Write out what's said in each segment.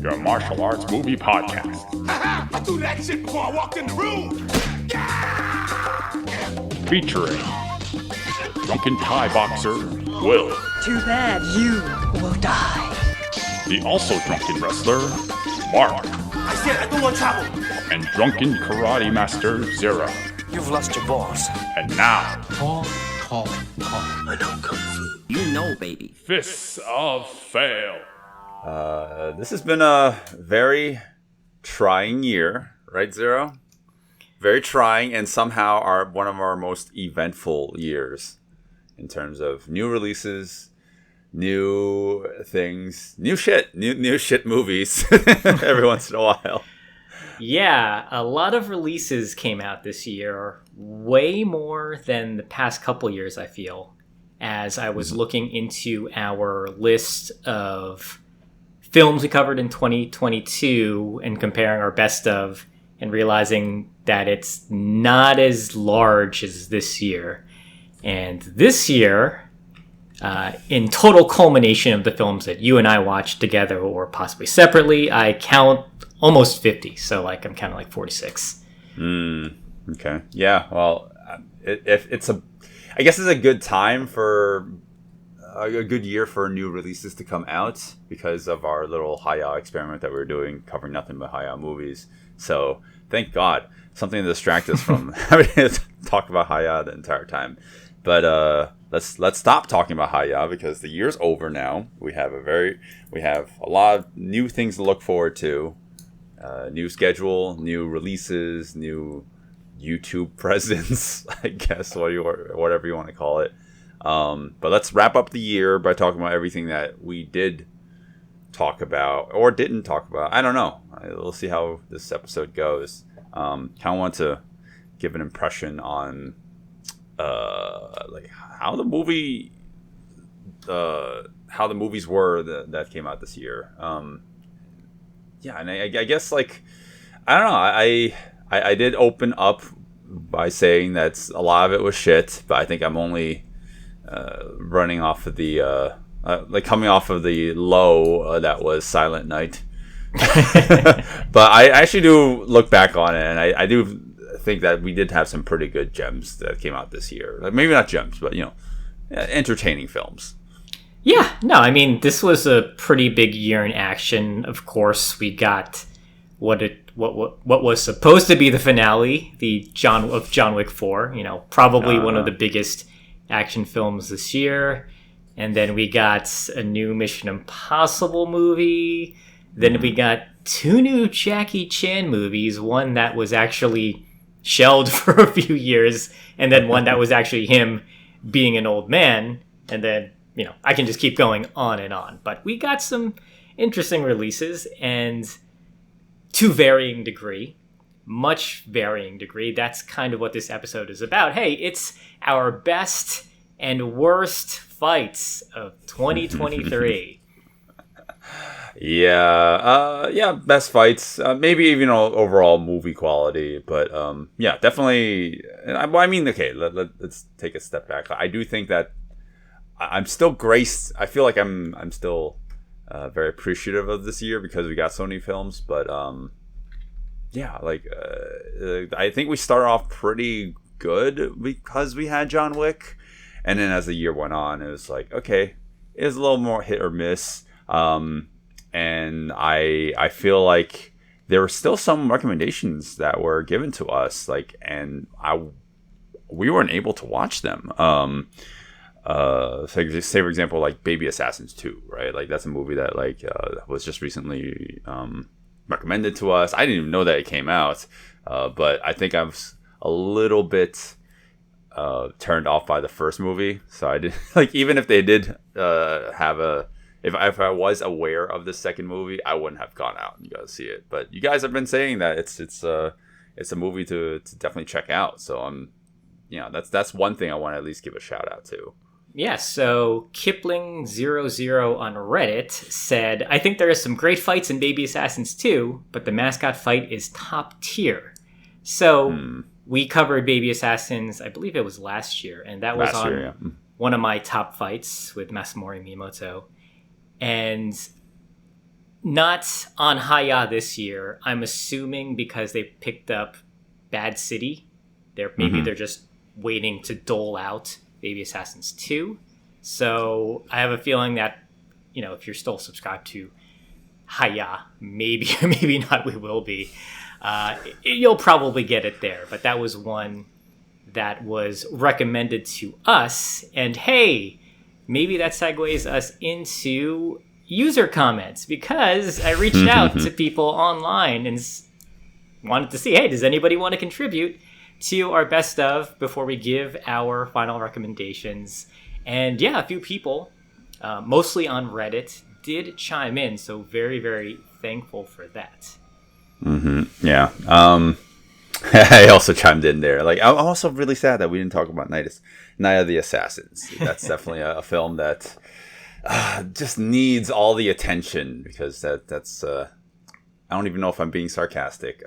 your martial arts movie podcast. I threw that shit before I walked in the room. Featuring drunken Thai boxer Will. Too bad you will die. The also drunken wrestler Mark. I said I don't want trouble. And drunken karate master Zero. You've lost your balls. And now, Call. I know Kung Fu. You know, baby. Fists of Fail. This has been a very trying year, right, Zero? Very trying, and somehow one of our most eventful years in terms of new releases, new things, new shit movies every once in a while. Yeah, a lot of releases came out this year, way more than the past couple years, I feel, as I was looking into our list of films we covered in 2022 and comparing our best of and realizing that it's not as large as this year. And this year, in total culmination of the films that you and I watched together or possibly separately, I count almost 50. So I'm counting like 46. Okay. Yeah. Well, I guess it's a good time for a good year for new releases to come out because of our little Hayao experiment that we were doing, covering nothing but Hayao movies. So thank God, something to distract us from having to talk about Hayao the entire time. But let's stop talking about Hayao because the year's over now. We have a lot of new things to look forward to. New schedule, new releases, new YouTube presence, I guess, whatever you want to call it. But let's wrap up the year by talking about everything that we did talk about or didn't talk about. I don't know. We'll see how this episode goes. Kind of want to give an impression on how the movies were that came out this year. Yeah, and I guess I don't know. I did open up by saying that a lot of it was shit, but I think I'm only running off of the coming off of the low that was Silent Night. But I actually do look back on it, and I do think that we did have some pretty good gems that came out this year. Maybe not gems, but entertaining films. Yeah, no, I mean, this was a pretty big year in action. Of course, we got what was supposed to be the finale, John Wick 4. Probably one of the biggest action films this year. And then we got a new Mission Impossible movie. Then we got two new Jackie Chan movies. One that was actually shelved for a few years, and then one that was actually him being an old man. And then I can just keep going on and on. But we got some interesting releases, and to varying degree, much varying degree. That's kind of what this episode is about. Hey, it's our best and worst fights of 2023. Yeah, best fights. Maybe even overall movie quality, but yeah, definitely. Okay, let's take a step back. I do think that I'm still graced. I feel like I'm still very appreciative of this year because we got so many films. But yeah, I think we started off pretty good because we had John Wick, and then as the year went on, it was like, okay, it was a little more hit or miss. And I feel like there were still some recommendations that were given to us, we weren't able to watch them. Say for example, like Baby Assassins 2, right? That's a movie that was just recently recommended to us. I didn't even know that it came out, but I think I was a little bit turned off by the first movie. So I did even if they did have if I was aware of the second movie, I wouldn't have gone out and go see it. But you guys have been saying that it's a movie to definitely check out. So that's one thing I want to at least give a shout out to. Yeah, so Kipling00 on Reddit said, I think there are some great fights in Baby Assassins 2, but the mascot fight is top tier. So we covered Baby Assassins, I believe it was last year, and that was one of my top fights with Masamori Miyamoto. And Not on Haya this year. I'm assuming because they picked up Bad City. They're just waiting to dole out Baby Assassins 2. So I have a feeling that, if you're still subscribed to Haya, maybe not, we will be. You'll probably get it there. But that was one that was recommended to us. And hey, maybe that segues us into user comments, because I reached out to people online and wanted to see, hey, does anybody want to contribute to our best of before we give our final recommendations? And yeah, a few people, mostly on Reddit, did chime in. So very, very thankful for that. Yeah. I also chimed in there. Like, I'm also really sad that we didn't talk about Night of the Assassins. That's definitely a film that just needs all the attention, because that's I don't even know if I'm being sarcastic.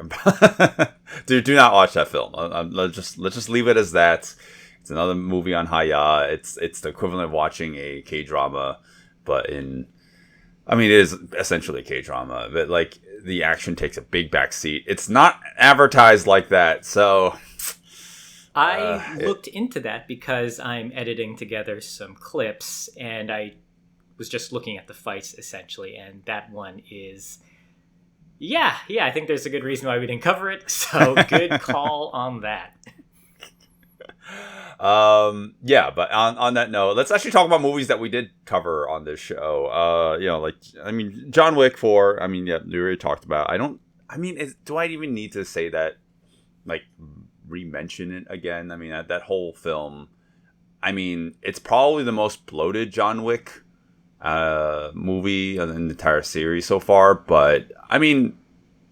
do not watch that film. Let's just leave it as that. It's another movie on Haya. It's the equivalent of watching a K-drama, but it is essentially a K-drama, but like the action takes a big backseat. It's not advertised like that, so I looked into that because I'm editing together some clips, and I was just looking at the fights essentially, and that one is I think there's a good reason why we didn't cover it, so good call on that. But on that note, let's actually talk about movies that we did cover on this show. John Wick 4, we already talked about. Do I even need to say that, like, re-mention it again? That whole film, it's probably the most bloated John Wick movie in the entire series so far, but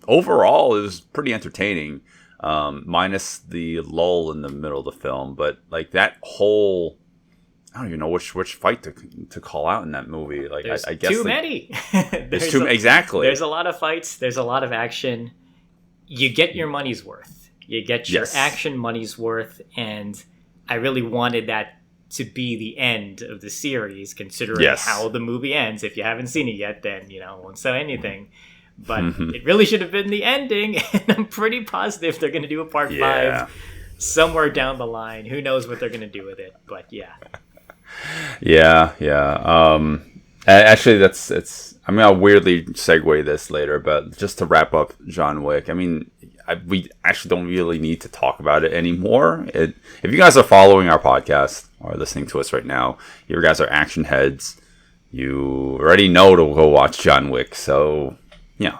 overall it was pretty entertaining, minus the lull in the middle of the film. But like that whole, I don't even know which fight to call out in that movie. Like, I guess too many. There's too exactly. There's a lot of fights. There's a lot of action. You get your money's worth. You get your action money's worth, and I really wanted that to be the end of the series, considering how the movie ends. If you haven't seen it yet, then I won't say anything. But it really should have been the ending, and I'm pretty positive they're going to do a part 5 somewhere down the line. Who knows what they're going to do with it? But actually, I'll weirdly segue this later, but just to wrap up John Wick, we actually don't really need to talk about it anymore. If you guys are following our podcast or listening to us right now, you guys are action heads. You already know to go watch John Wick. So,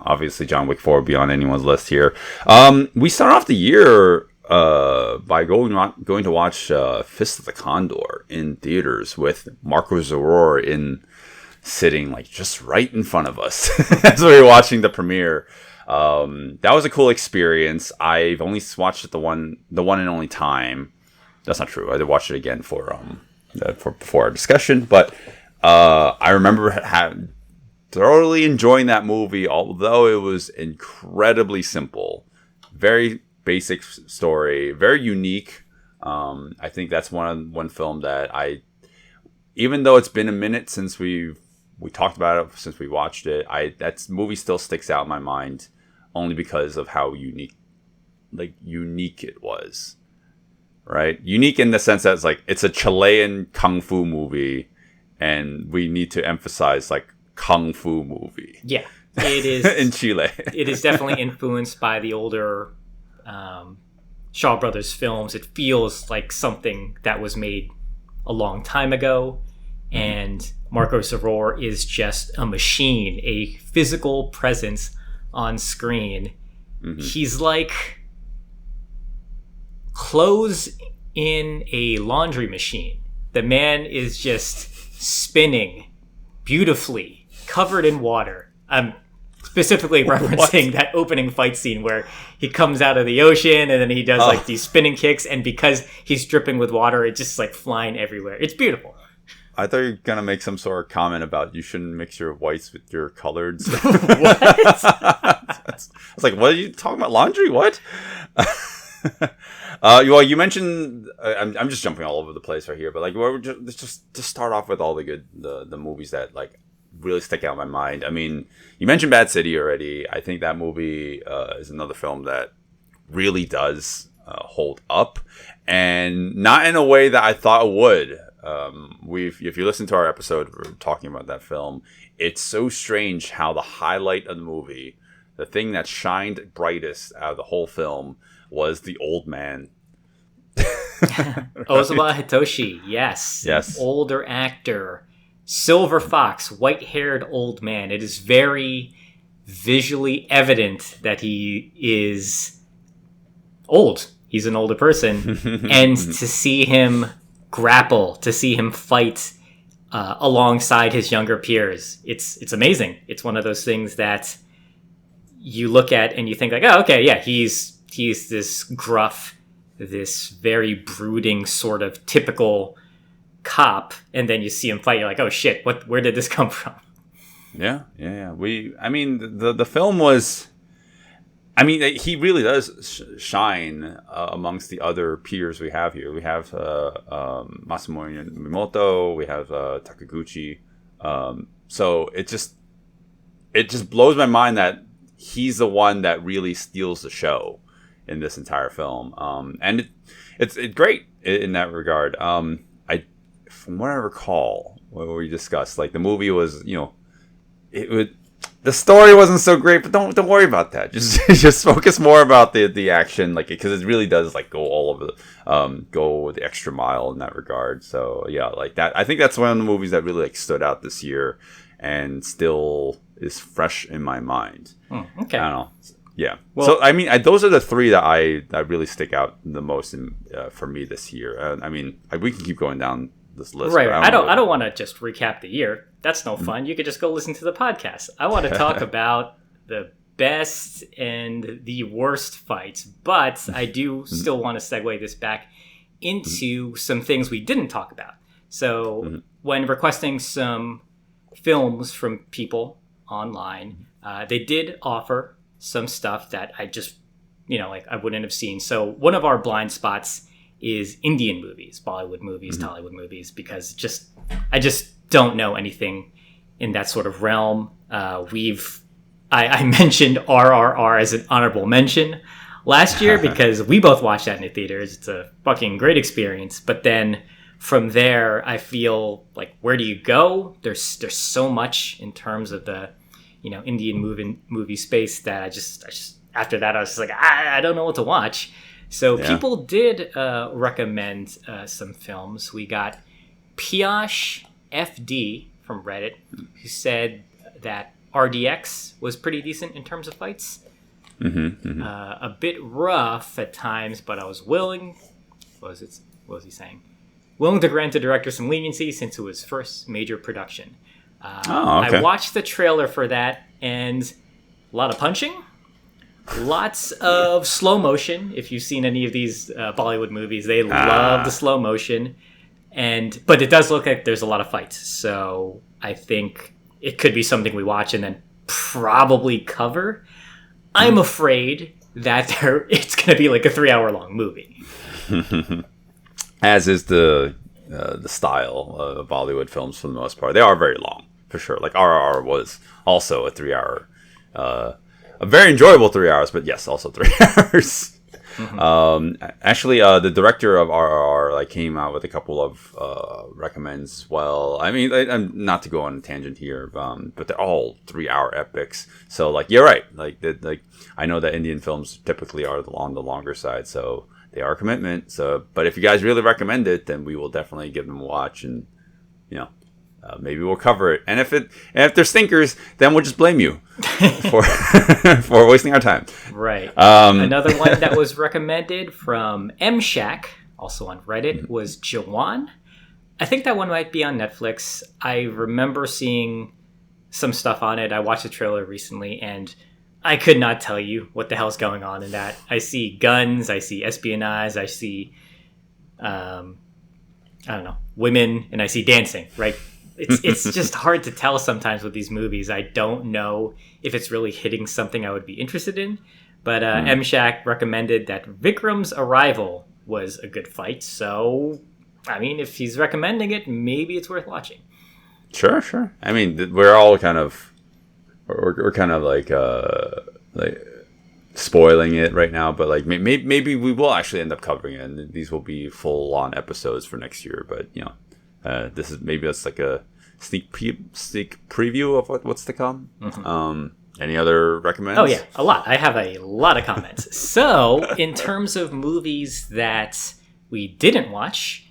obviously John Wick 4 will be on anyone's list here. We start off the year by going to watch Fist of the Condor in theaters with Marco Zaror sitting like just right in front of us as we were watching the premiere. That was a cool experience. I've only watched it the one and only time. That's not true. I did watch it again for our discussion, but I remember thoroughly enjoying that movie, although it was incredibly simple, very basic story, very unique. I think that's one film that even though it's been a minute since we talked about it, since we watched it, that movie still sticks out in my mind, only because of how unique it was, right? Unique in the sense that it's a Chilean kung fu movie, and we need to emphasize kung fu movie. Yeah, it is in Chile. It is definitely influenced by the older Shaw Brothers films. It feels like something that was made a long time ago, and Marco Zaror is just a machine, a physical presence on screen. He's like clothes in a laundry machine. The man is just spinning beautifully, covered in water. I'm specifically referencing that opening fight scene where he comes out of the ocean and then he does these spinning kicks, and because he's dripping with water, it's just flying everywhere. It's beautiful. I thought you were going to make some sort of comment about you shouldn't mix your whites with your coloreds. What? I was like, what are you talking about? Laundry? What? Well, you mentioned, I'm just jumping all over the place right here, but let's just start off with all the movies that really stick out in my mind. I mean, you mentioned Bad City already. I think that movie is another film that really does hold up, and not in a way that I thought it would. If you listen to our episode, we're talking about that film. It's so strange how the highlight of the movie, the thing that shined brightest out of the whole film, was the old man. Ozawa Hitoshi, yes. Yes. An older actor. Silver Fox, white-haired old man. It is very visually evident that he is old. He's an older person. And to see him grapple, to see him fight alongside his younger peers, it's amazing. It's one of those things that you look at and you think like, oh, okay, yeah, he's this gruff, this very brooding sort of typical cop, and then you see him fight, you're like, oh shit, where did this come from? Yeah. I mean, the film was, I mean, he really does shine amongst the other peers we have here. We have Masamune Mimoto, we have Takaguchi. So it just blows my mind that he's the one that really steals the show in this entire film. And it's great in that regard. From what I recall, what we discussed, like the movie was, the story wasn't so great, but don't worry about that. Just focus more about the action, like, because it really does like go all over go the extra mile in that regard. So yeah, like that. I think that's one of the movies that really like stood out this year and still is fresh in my mind. Okay. I don't know. Yeah. Well, so I mean, those are the three that really stick out the most for me this year. I mean, we can keep going down this list. Right. I don't want to just recap the year. That's no fun. You could just go listen to the podcast. I want to talk about the best and the worst fights, but I do still want to segue this back into some things we didn't talk about. So when requesting some films from people online, they did offer some stuff that I just, I wouldn't have seen. So one of our blind spots is Indian movies, Bollywood movies, Tollywood movies, because I just don't know anything in that sort of realm. I mentioned RRR as an honorable mention last year because we both watched that in the theaters. It's a fucking great experience. But then from there, I feel like, where do you go? There's so much in terms of the, Indian movie space that I just after that I was just like, I don't know what to watch. So people did recommend some films. We got Piosh FD from Reddit, who said that RDX was pretty decent in terms of fights. A bit rough at times, but I was willing. What was he saying? Willing to grant the director some leniency since it was first major production. Okay. I watched the trailer for that, and a lot of punching. Lots of slow motion. If you've seen any of these Bollywood movies, they love the slow motion. But it does look like there's a lot of fights. So I think it could be something we watch and then probably cover. I'm afraid that it's going to be like a 3-hour-long movie. As is the style of Bollywood films for the most part. They are very long, for sure. Like RRR was also a 3-hour, a very enjoyable 3 hours, but yes, also 3 hours. Actually, the director of RRR came out with a couple of recommends. Well, I mean, I'm not to go on a tangent here, but they're all 3-hour epics. So, you're right. I know that Indian films typically are on the longer side, so they are a commitment. So, but if you guys really recommend it, then we will definitely give them a watch, and maybe we'll cover it. And if they're stinkers, then we'll just blame you for wasting our time. Right. Another one that was recommended from M Shack, also on Reddit, was Jawan. I think that one might be on Netflix. I remember seeing some stuff on it. I watched the trailer recently, and I could not tell you what the hell's going on in that. I see guns, I see espionage, I see, women, and I see dancing, right? It's just hard to tell sometimes with these movies. I don't know if it's really hitting something I would be interested in. But M Shack recommended that Vikram's Arrival was a good fight. So, I mean, if he's recommending it, maybe it's worth watching. Sure. I mean, we're all kind of we're kind of like spoiling it right now, but like maybe we will actually end up covering it, and these will be full on episodes for next year. But this is maybe that's like a sneak preview of what's to come. Any other recommends? Oh yeah, a lot. I have a lot of comments. So in terms of movies that we didn't watch,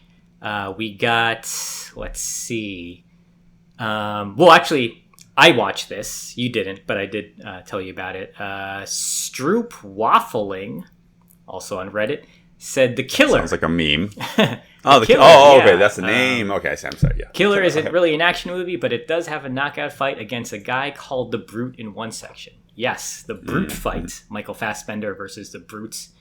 we got, let's see. Well, actually, I watched this. You didn't, but I did tell you about it. Stroop Waffling, also on Reddit, said The Killer. Sounds like a meme. The Killer, okay, yeah. that's the name. Okay, I'm sorry. Yeah. Killer isn't really an action movie, but it does have a knockout fight against a guy called the Brute in one section. Yes, the Brute fight. Michael Fassbender versus the Brutes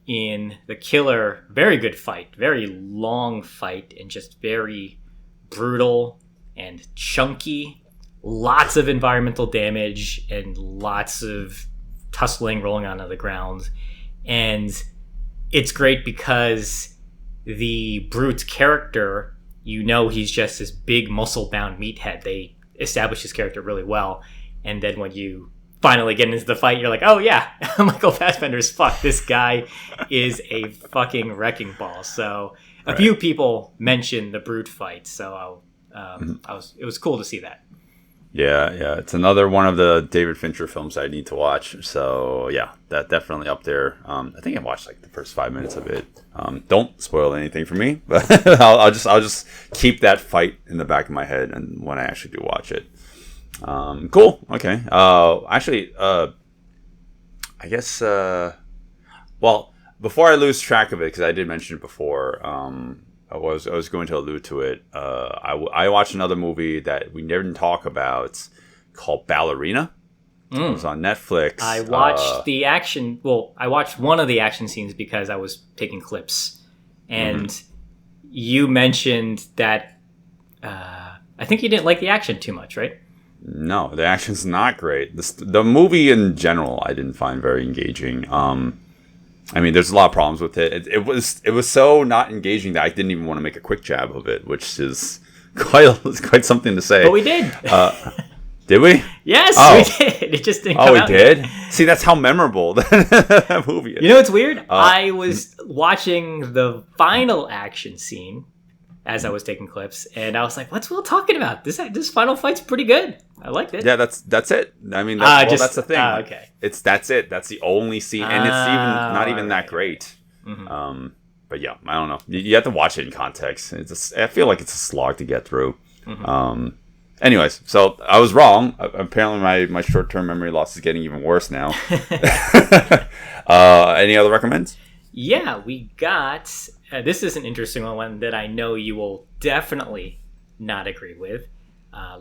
in The Killer. Very good fight. Very long fight and just very brutal and chunky. Lots of environmental damage and lots of tussling, rolling onto the ground. And it's great because the Brute's character, he's just this big muscle-bound meathead. They establish his character really well. And then when you finally get into the fight, you're like, oh yeah, Michael Fassbender's fucked. This guy is a fucking wrecking ball. So a few people mentioned the Brute fight. So it was cool to see that. Yeah, it's another one of the David Fincher films I need to watch. So yeah, that definitely up there. I think I watched like the first 5 minutes of it. Don't spoil anything for me, but I'll just keep that fight in the back of my head, and when I actually do watch it. Cool. Okay. Actually, I guess. Well, before I lose track of it, because I did mention it before. I was going to allude to it. I watched another movie that we didn't talk about called Ballerina. It was on Netflix. I watched the action. Well, I watched one of the action scenes because I was taking clips, and you mentioned that. I think you didn't like the action too much, right? No, the action's not great. The movie in general, I didn't find very engaging. I mean, there's a lot of problems with it. It was so not engaging that I didn't even want to make a quick jab of it, which is quite something to say. But we did. Did we? Yes, we did. It just didn't come out. Oh, we did? See, that's how memorable that movie is. You know what's weird? I was watching the final action scene as I was taking clips, and I was like, what's Will talking about? This final fight's pretty good. I liked it. Yeah, that's it. I mean, that's the thing. Okay. That's it. That's the only scene, and it's not even that great. But yeah, I don't know. You have to watch it in context. I feel like it's a slog to get through. Anyways, so I was wrong. Apparently, my short-term memory loss is getting even worse now. Any other recommends? Yeah, we got... this is an interesting one that I know you will definitely not agree with.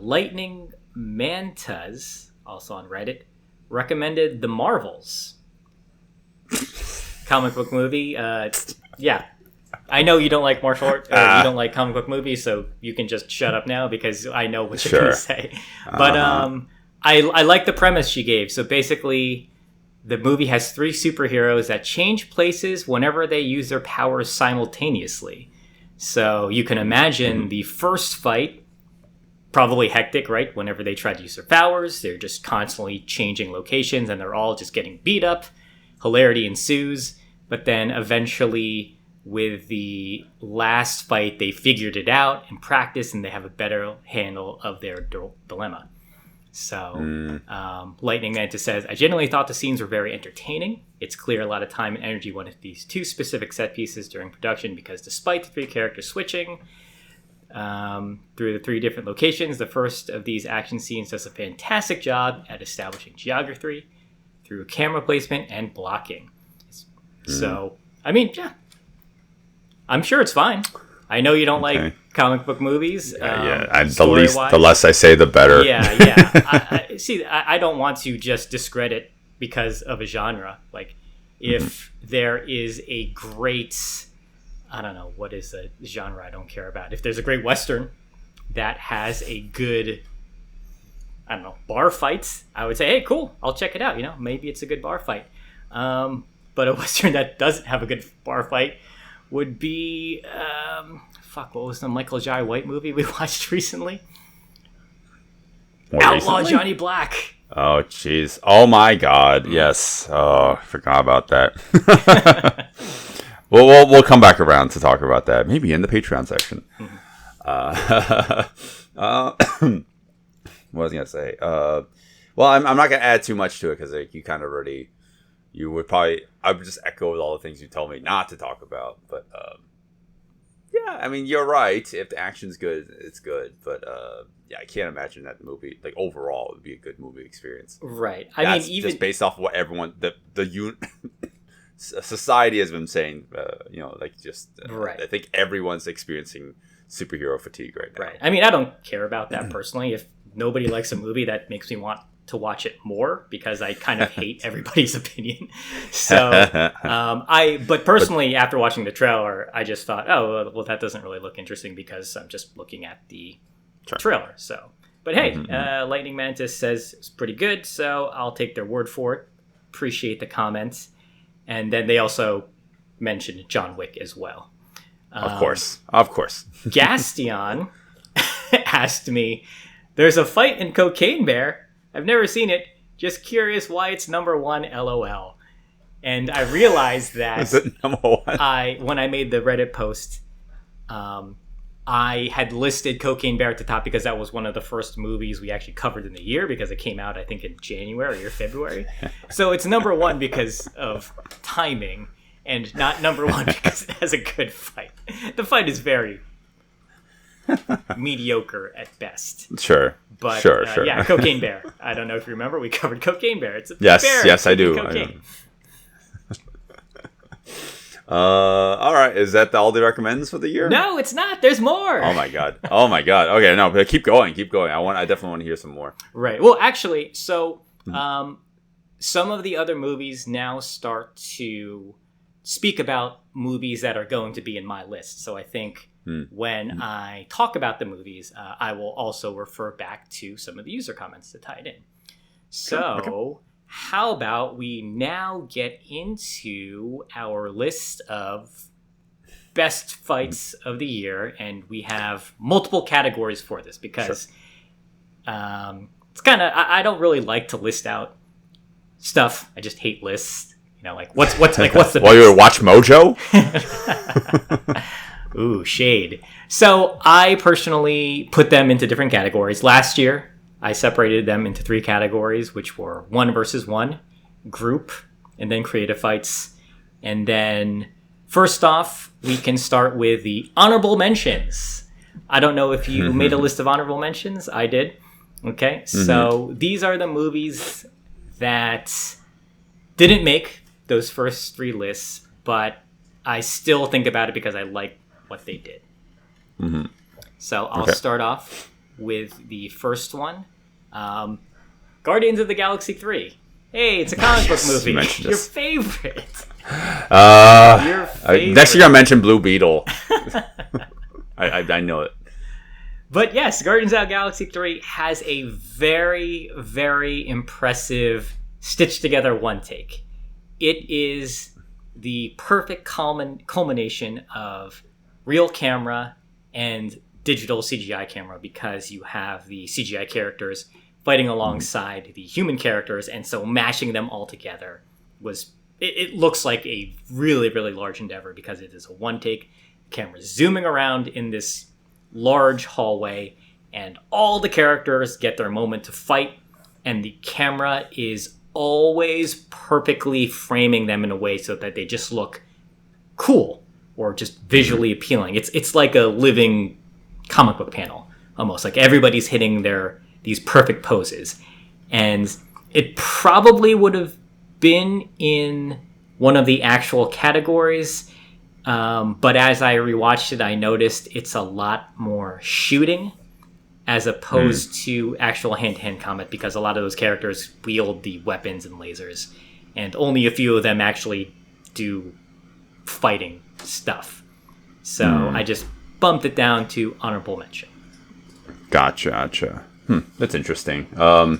Lightning Mantas, also on Reddit, recommended The Marvels. Comic book movie. Yeah. I know you don't like martial art, or you don't like comic book movies, so you can just shut up now because I know what you're going to say. But I like the premise she gave. So basically, the movie has 3 superheroes that change places whenever they use their powers simultaneously. So you can imagine the first fight, probably hectic, right? Whenever they try to use their powers, they're just constantly changing locations and they're all just getting beat up. Hilarity ensues. But then eventually, with the last fight, they figured it out and practiced, and they have a better handle of their dilemma. So, Lightning Mantis says, I genuinely thought the scenes were very entertaining. It's clear a lot of time and energy went into these 2 specific set pieces during production because despite the 3 characters switching through the 3 different locations, the first of these action scenes does a fantastic job at establishing geography through camera placement and blocking. So, I mean, yeah, I'm sure it's fine. I know you don't like comic book movies. The less I say, the better. Yeah. I don't want to just discredit because of a genre. Like, if there is a great, I don't know, what is a genre I don't care about? If there's a great Western that has a good, I don't know, bar fights, I would say, hey, cool, I'll check it out. You know, maybe it's a good bar fight. But a Western that doesn't have a good bar fight would be, what was the Michael Jai White movie we watched recently? More Outlaw recently? Johnny Black. Oh, jeez. Oh, my God. Yes. Oh, I forgot about that. We'll come back around to talk about that. Maybe in the Patreon section. What was I going to say? Well, I'm not going to add too much to it because you kind of already... I would just echo all the things you told me not to talk about. But, yeah, I mean, you're right. If the action's good, it's good. But, yeah, I can't imagine that the movie, like, overall, would be a good movie experience. Right. That's mean, even just based off of what everyone... society has been saying, right. I think everyone's experiencing superhero fatigue right now. Right. I mean, I don't care about that personally. If nobody likes a movie, that makes me want to watch it more because I kind of hate everybody's opinion. So, but personally, after watching the trailer, I just thought, oh, well, that doesn't really look interesting because I'm just looking at the trailer. So, but hey, Lightning Mantis says it's pretty good, so I'll take their word for it. Appreciate the comments. And then they also mentioned John Wick as well. Of course. Gastion asked me, there's a fight in Cocaine Bear. I've never seen it. Just curious why it's number 1, LOL. And I realized that Is it number 1? when I made the Reddit post, I had listed Cocaine Bear at the top because that was one of the first movies we actually covered in the year because it came out, I think, in January or February. So it's number 1 because of timing and not number 1 because it has a good fight. The fight is very mediocre at best. Sure. But sure. Yeah, Cocaine Bear. I don't know if you remember, we covered Cocaine Bear. It's a yes, bear. Yes, I do. Cocaine. All right. Is that all the recommends for the year? No, it's not. There's more. Oh my god. Okay, no, but keep going. I definitely want to hear some more. Right. Well, actually, so some of the other movies now start to speak about movies that are going to be in my list. So I think when I talk about the movies, I will also refer back to some of the user comments to tie it in. So how about we now get into our list of best fights of the year, and we have multiple categories for this because it's kind of I don't really like to list out stuff. I just hate lists. You know, like what's the Well, you watch Mojo? Ooh, shade. So I personally put them into different categories. Last year, I separated them into 3 categories, which were 1 versus 1, group, and then creative fights. And then, first off, we can start with the honorable mentions. I don't know if you made a list of honorable mentions. I did. Okay, so these are the movies that didn't make those first 3 lists, but I still think about it because I like what they did. So I'll start off with the first one. Guardians of the Galaxy 3. Hey, it's a comic book movie. Your favorite. Your favorite. Next year I mentioned Blue Beetle. I know it. But yes, Guardians of the Galaxy 3 has a very, very impressive stitched together one take. It is the perfect culmination of real camera and digital CGI camera because you have the CGI characters fighting alongside the human characters, and so mashing them all together it looks like a really, really large endeavor because it is a one take. The camera's zooming around in this large hallway, and all the characters get their moment to fight, and the camera is always perfectly framing them in a way so that they just look cool or just visually appealing. It's like a living comic book panel almost. Like everybody's hitting these perfect poses, and it probably would have been in one of the actual categories, but as I rewatched it, I noticed it's a lot more shooting as opposed to actual hand-to-hand combat, because a lot of those characters wield the weapons and lasers, and only a few of them actually do fighting stuff. So I just bumped it down to honorable mention. Gotcha. That's interesting. Well,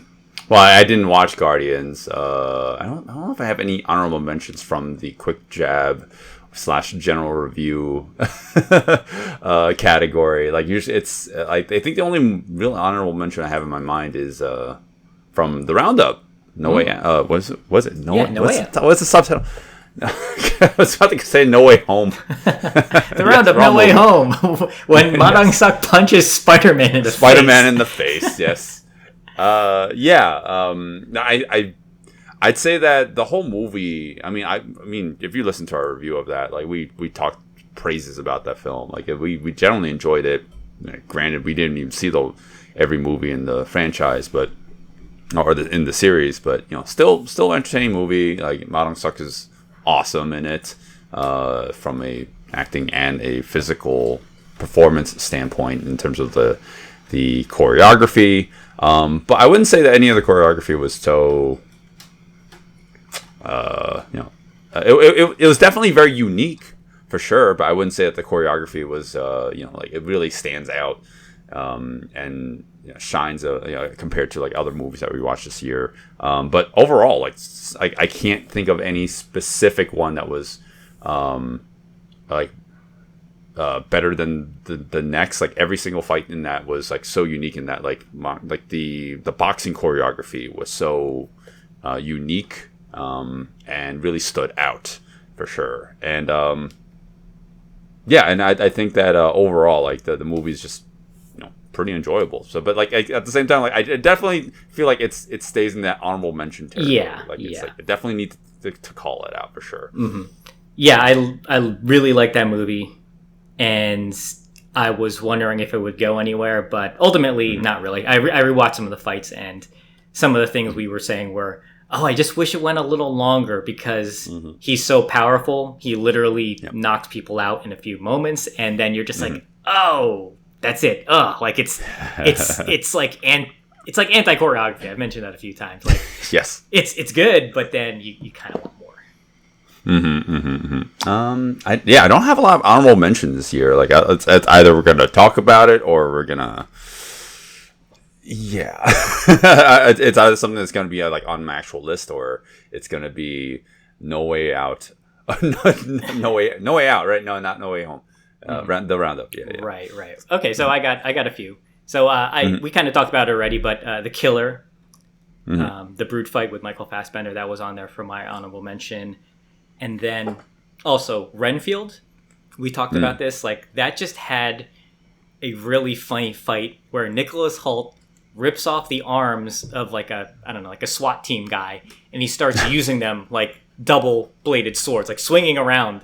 I didn't watch Guardians. I don't know if I have any honorable mentions from the quick jab slash general review category. Like usually it's like I think the only real honorable mention I have in my mind is from the Roundup. No way. Was it No Way? No Way. What's the subtitle? I was about to say No Way Home. The Roundup, No Way Home. When Ma Dong-seok punches Spider-Man in the Spider-Man in the face. Yes. I'd say that the whole movie. I mean, if you listen to our review of that, like we talked praises about that film. Like we generally enjoyed it. Granted, we didn't even see every movie in the franchise, but in the series, but still entertaining movie. Like Ma Dong-seok is awesome in it, from a acting and a physical performance standpoint in terms of the choreography. But I wouldn't say that any of the choreography was so. It was definitely very unique for sure, but I wouldn't say that the choreography was like it really stands out and shines compared to like other movies that we watched this year. But overall, like I can't think of any specific one that was better than the next. Like every single fight in that was like so unique in that like the boxing choreography was so unique and really stood out for sure. And and I think that overall like the movie is just pretty enjoyable. So, but like at the same time, like I definitely feel like it stays in that honorable mention territory. It's like I definitely need to call it out for sure. Mm-hmm. Yeah, I really like that movie, and I was wondering if it would go anywhere, but ultimately not really. I rewatched some of the fights, and some of the things we were saying were, I just wish it went a little longer because he's so powerful. He literally knocks people out in a few moments, and then you're just like, oh, that's it. Like it's like anti-choreography. I've mentioned that a few times. Like yes, it's good, but then you kind of want more. I don't have a lot of honorable mentions this year. Like it's either we're gonna talk about it or we're gonna. Yeah, it's either something that's going to be like on my actual list, or it's going to be No Way Out. no way out, right? No, not No Way Home. The Roundup. Yeah. Right. Okay, so I got a few. So we kind of talked about it already, but The Killer, the Brute fight with Michael Fassbender, that was on there for my honorable mention, and then also Renfield. We talked about this. Like that just had a really funny fight where Nicholas Hoult rips off the arms of like a SWAT team guy, and he starts using them like double-bladed swords, like swinging around,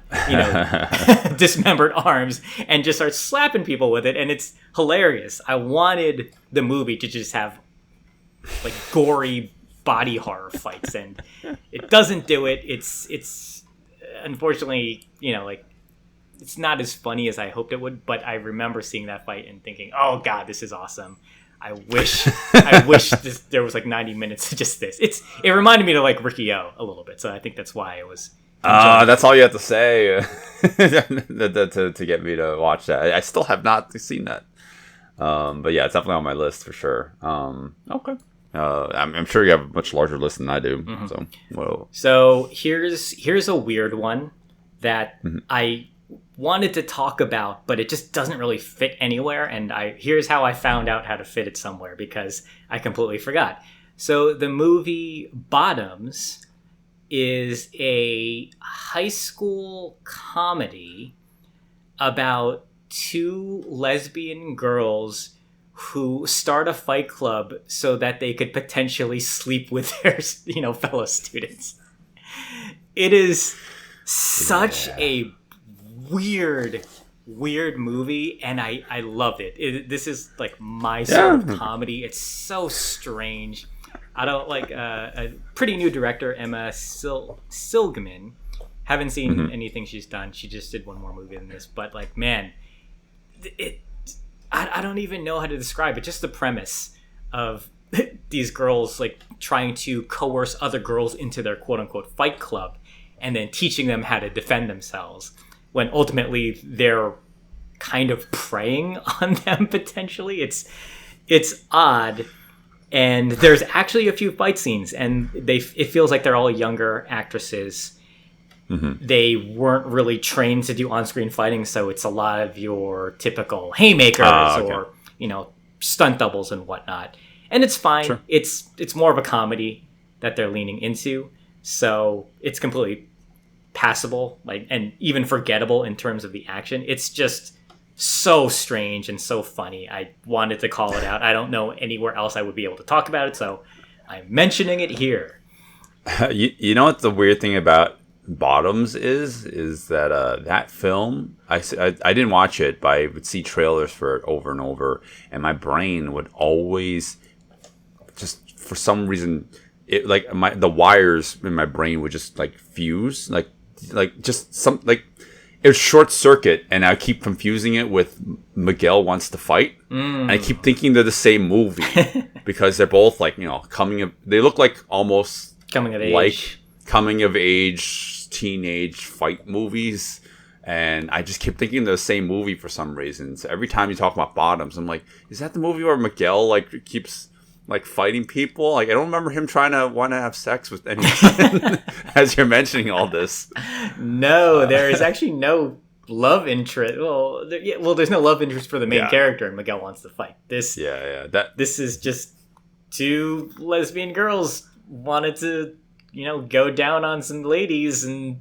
dismembered arms, and just starts slapping people with it, and it's hilarious. I wanted the movie to just have like gory body horror fights, and it doesn't do it. It's unfortunately, like it's not as funny as I hoped it would, but I remember seeing that fight and thinking, oh god, this is awesome. I wish there was like 90 minutes of just this. It reminded me of like Ricky O a little bit, so I think that's why it was. That's all you have to say to get me to watch that. I still have not seen that, but yeah, it's definitely on my list for sure. Okay, I'm sure you have a much larger list than I do. So here's a weird one that I wanted to talk about, but it just doesn't really fit anywhere, and here's how I found out how to fit it somewhere, because I completely forgot. So the movie Bottoms is a high school comedy about two lesbian girls who start a fight club so that they could potentially sleep with their fellow students. It is such a weird movie, and I loved it. This is like my sort of comedy. It's so strange. I don't like a pretty new director, Emma Silgman. Haven't seen anything she's done. She just did one more movie than this, but like, man, I don't even know how to describe it. Just the premise of these girls like trying to coerce other girls into their quote unquote fight club, and then teaching them how to defend themselves, when ultimately they're kind of preying on them potentially. It's odd, and there's actually a few fight scenes, and it feels like they're all younger actresses, they weren't really trained to do on-screen fighting, so it's a lot of your typical haymakers or stunt doubles and whatnot. And it's fine. Sure. It's more of a comedy that they're leaning into, so it's completely passable, and even forgettable in terms of the action. It's just so strange and so funny. I wanted to call it out. I don't know anywhere else I would be able to talk about it, so I'm mentioning it here. You know what the weird thing about Bottoms is that that film, I didn't watch it, but I would see trailers for it over and over, and my brain would always, just for some reason, the wires in my brain would just fuse, it would short circuit, and I keep confusing it with Miguel Wants to Fight. And I keep thinking they're the same movie because they're both they look like almost coming of age, coming of age teenage fight movies, and I just keep thinking they're the same movie for some reason. So every time you talk about Bottoms, I'm like, is that the movie where Miguel keeps fighting people? I don't remember him trying to want to have sex with anyone. As you're mentioning all this, no, there is actually no love interest. Well, there's no love interest for the main character, and Miguel Wants to Fight. This is just two lesbian girls wanted to, go down on some ladies and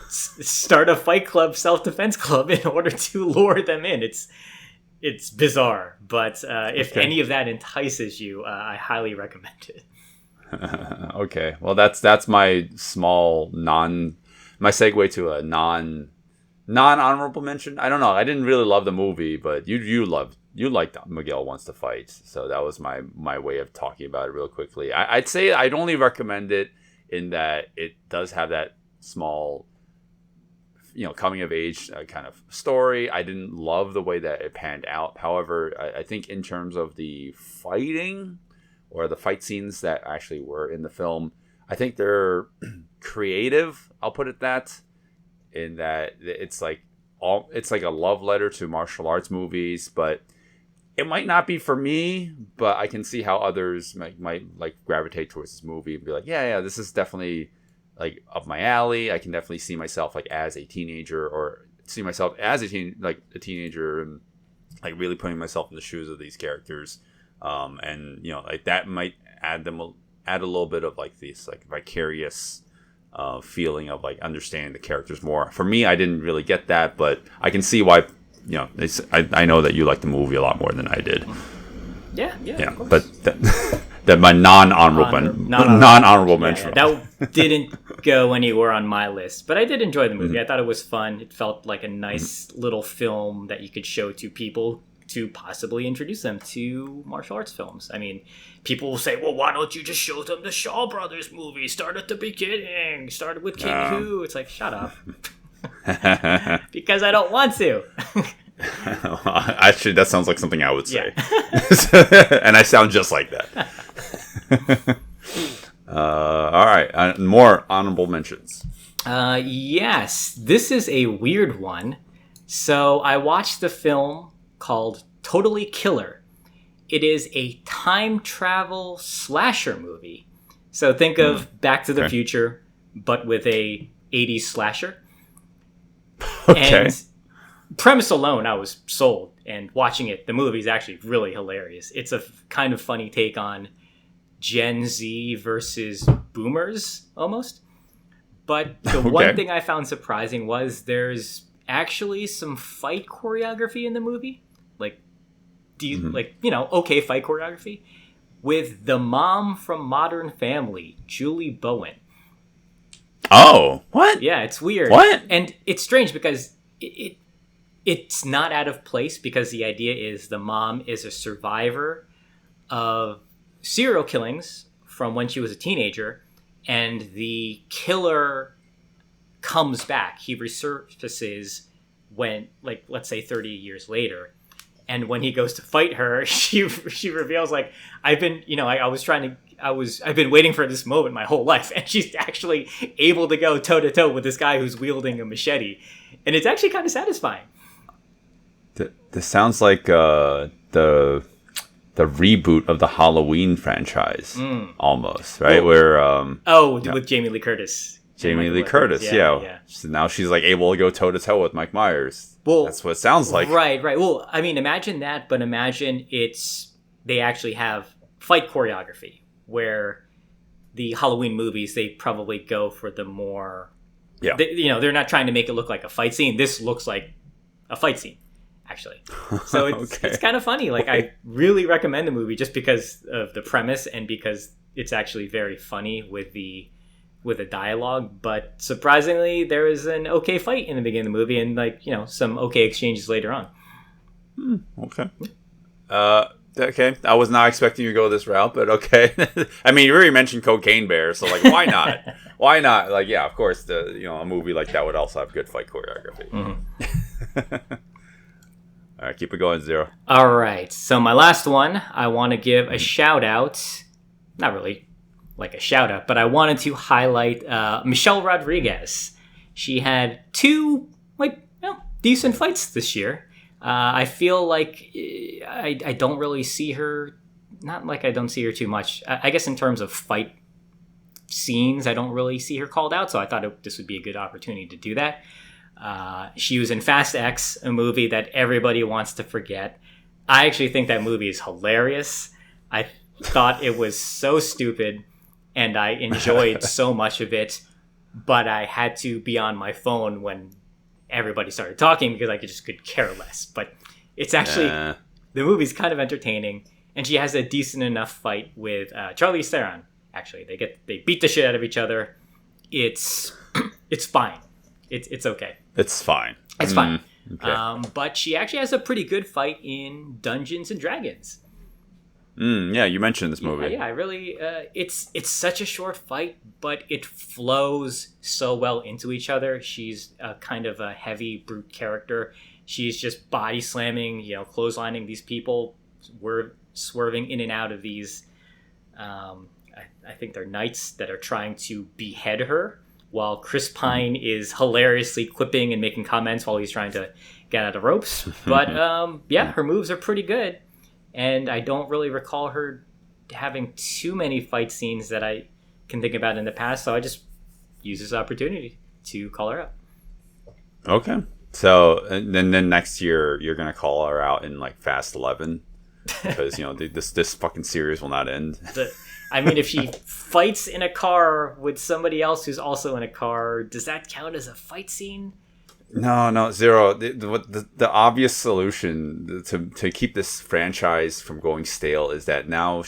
start a fight club, self-defense club, in order to lure them in. It's bizarre, but if any of that entices you, I highly recommend it. Okay, well that's my small my segue to a non honorable mention. I don't know. I didn't really love the movie, but you liked Miguel Wants to Fight, so that was my way of talking about it real quickly. I'd say I'd only recommend it in that it does have that small, coming of age kind of story. I didn't love the way that it panned out. However, I think in terms of the fighting or the fight scenes that actually were in the film, I think they're creative. I'll put it that, in that it's like a love letter to martial arts movies, but it might not be for me, but I can see how others might gravitate towards this movie and be like, yeah, this is definitely up my alley. I can definitely see myself as a teenager, or see myself as a teenager, and really putting myself in the shoes of these characters. And that might add a little bit of this vicarious feeling of understanding the characters more. For me, I didn't really get that, but I can see why. I know that you like the movie a lot more than I did. Yeah. Of course. But that my non-honorable mention. That didn't go anywhere on my list, but I did enjoy the movie. I thought it was fun. It felt like a nice little film that you could show to people to possibly introduce them to martial arts films. I mean, people will say, well, why don't you just show them the Shaw Brothers movie? Start at the beginning. Started with King Hu. It's shut up. Because I don't want to. Actually, that sounds like something I would say. Yeah. And I sound just like that. All right. More honorable mentions. Yes. This is a weird one. So I watched the film called Totally Killer. It is a time travel slasher movie. So think of Back to the Future, but with a 80s slasher. Okay. And premise alone, I was sold. And watching it, the movie is actually really hilarious. It's a kind of funny take on Gen Z versus boomers, almost. But the one thing I found surprising was there's actually some fight choreography in the movie. Okay fight choreography. With the mom from Modern Family, Julie Bowen. Oh, what? Yeah, it's weird. What? And it's strange because it's not out of place, because the idea is the mom is a survivor of serial killings from when she was a teenager, and the killer comes back. He resurfaces when, let's say 30 years later. And when he goes to fight her, she reveals, I've been waiting for this moment my whole life. And she's actually able to go toe to toe with this guy who's wielding a machete. And it's actually kind of satisfying. This sounds like the reboot of the Halloween franchise, almost, right? Where with Jamie Lee Curtis. Jamie Lee Curtis, yeah. So now she's like able to go toe to toe with Mike Myers. Well, that's what it sounds like. Right. Well, I mean, imagine that, but imagine they actually have fight choreography where the Halloween movies, they probably go for the more, they're not trying to make it look like a fight scene. This looks like a fight scene, actually. So it's kind of funny. Like, I really recommend the movie just because of the premise and because it's actually very funny with the dialogue. But surprisingly, there is an okay fight in the beginning of the movie and some okay exchanges later on. Okay. Okay, I was not expecting you to go this route, but okay. I mean, you already mentioned Cocaine Bear, so like, why not? Why not? Like, yeah, of course, a movie like that would also have good fight choreography. Mm-hmm. All right, keep it going, Zero. All right, so my last one, I want to give a shout out. Not really like a shout out, but I wanted to highlight Michelle Rodriguez. She had 2 decent fights this year. I feel like I don't really see her, not like I don't see her too much. I guess in terms of fight scenes, I don't really see her called out, so I thought this would be a good opportunity to do that. She was in Fast X, a movie that everybody wants to forget. I actually think that movie is hilarious. I thought it was so stupid, and I enjoyed so much of it, but I had to be on my phone when everybody started talking because I could care less. But it's actually the movie's kind of entertaining, and she has a decent enough fight with Charlize Theron. Actually, they beat the shit out of each other. It's fine. It's okay. It's fine. It's fine. Okay. But she actually has a pretty good fight in Dungeons and Dragons. Yeah, you mentioned this movie. Yeah, I really. It's such a short fight, but it flows so well into each other. She's a kind of a heavy, brute character. She's just body slamming, clotheslining these people. We're swerving in and out of these. I think they're knights that are trying to behead her, while Chris Pine is hilariously quipping and making comments while he's trying to get out of ropes. But her moves are pretty good. And I don't really recall her having too many fight scenes that I can think about in the past, so I just use this opportunity to call her out. Okay. So, and then next year, you're going to call her out in, like, Fast 11, because, this fucking series will not end. If she fights in a car with somebody else who's also in a car, does that count as a fight scene? No, Zero. The obvious solution to keep this franchise from going stale is that now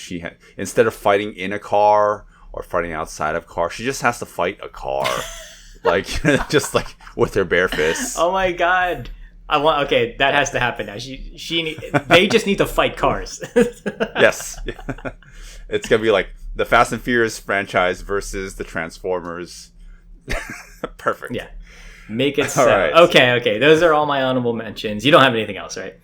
instead of fighting in a car or fighting outside of a car, she just has to fight a car, just like with her bare fists. Oh my god! That has to happen now. They just need to fight cars. Yes, it's gonna be like the Fast and Furious franchise versus the Transformers. Perfect. Yeah. Make it so. Right. Okay. Those are all my honorable mentions. You don't have anything else, right?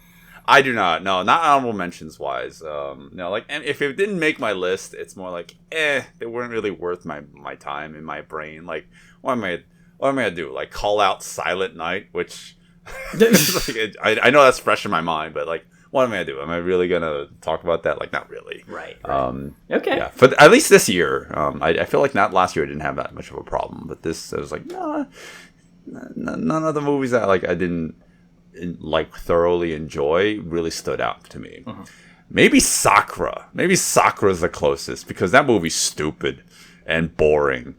I do not. No, not honorable mentions wise. And if it didn't make my list, it's more like, they weren't really worth my time in my brain. Like, what am I gonna do? Like, call out Silent Night, which I know that's fresh in my mind, but like, what am I gonna do? Am I really gonna talk about that? Like, not really. Right. Okay. Yeah. For at least this year, I feel like not last year I didn't have that much of a problem, but this I was like, none of the movies that I didn't thoroughly enjoy really stood out to me. Mm-hmm. Maybe Sakura. Maybe Sakura's the closest because that movie's stupid and boring.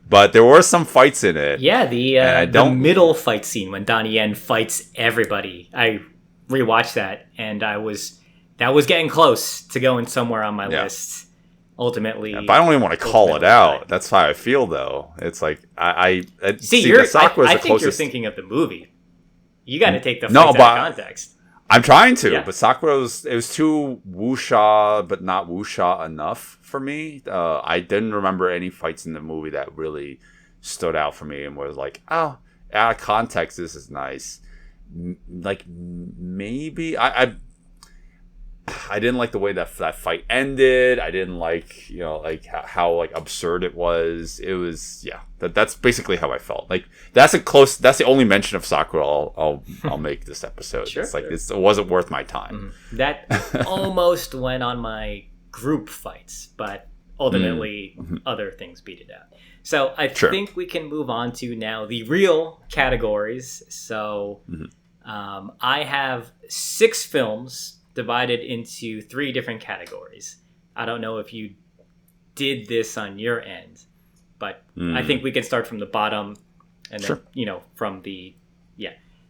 But there were some fights in it. Yeah, the middle fight scene when Donnie Yen fights everybody. I rewatched that and that was getting close to going somewhere on my list. Ultimately, but I don't even want to call it out. That's how I feel, though. It's like I think you're thinking of the movie. You got to take the fights out of context. I'm trying to, but Sakura it was too wuxia, but not wuxia enough for me. I didn't remember any fights in the movie that really stood out for me and was like, oh, out of context, this is nice. Like maybe I didn't like the way that fight ended. I didn't like, how absurd it was. It was, that's basically how I felt. Like that's the only mention of Sakura I'll make this episode. Sure, it's like it wasn't worth my time. Mm-hmm. That almost went on my group fights, but ultimately other things beat it out. So I think we can move on to now the real categories. So I have 6 films divided into 3 different categories. I don't know if you did this on your end, but I think we can start from the bottom and then, from the,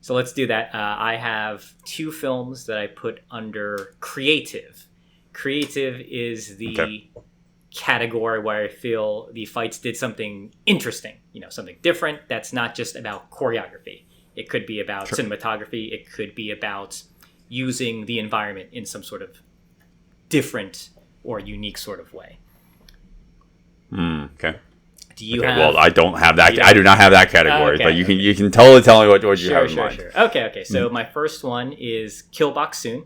So let's do that. I have 2 films that I put under creative. Creative is the category where I feel the fights did something interesting, something different that's not just about choreography. It could be about cinematography. It could be about using the environment in some sort of different or unique sort of way. Okay. Do you have? Well, I don't have that. I do not have that category, but you can totally tell me what you have in mind. Sure. Okay. So my first one is Kill Bok-soon.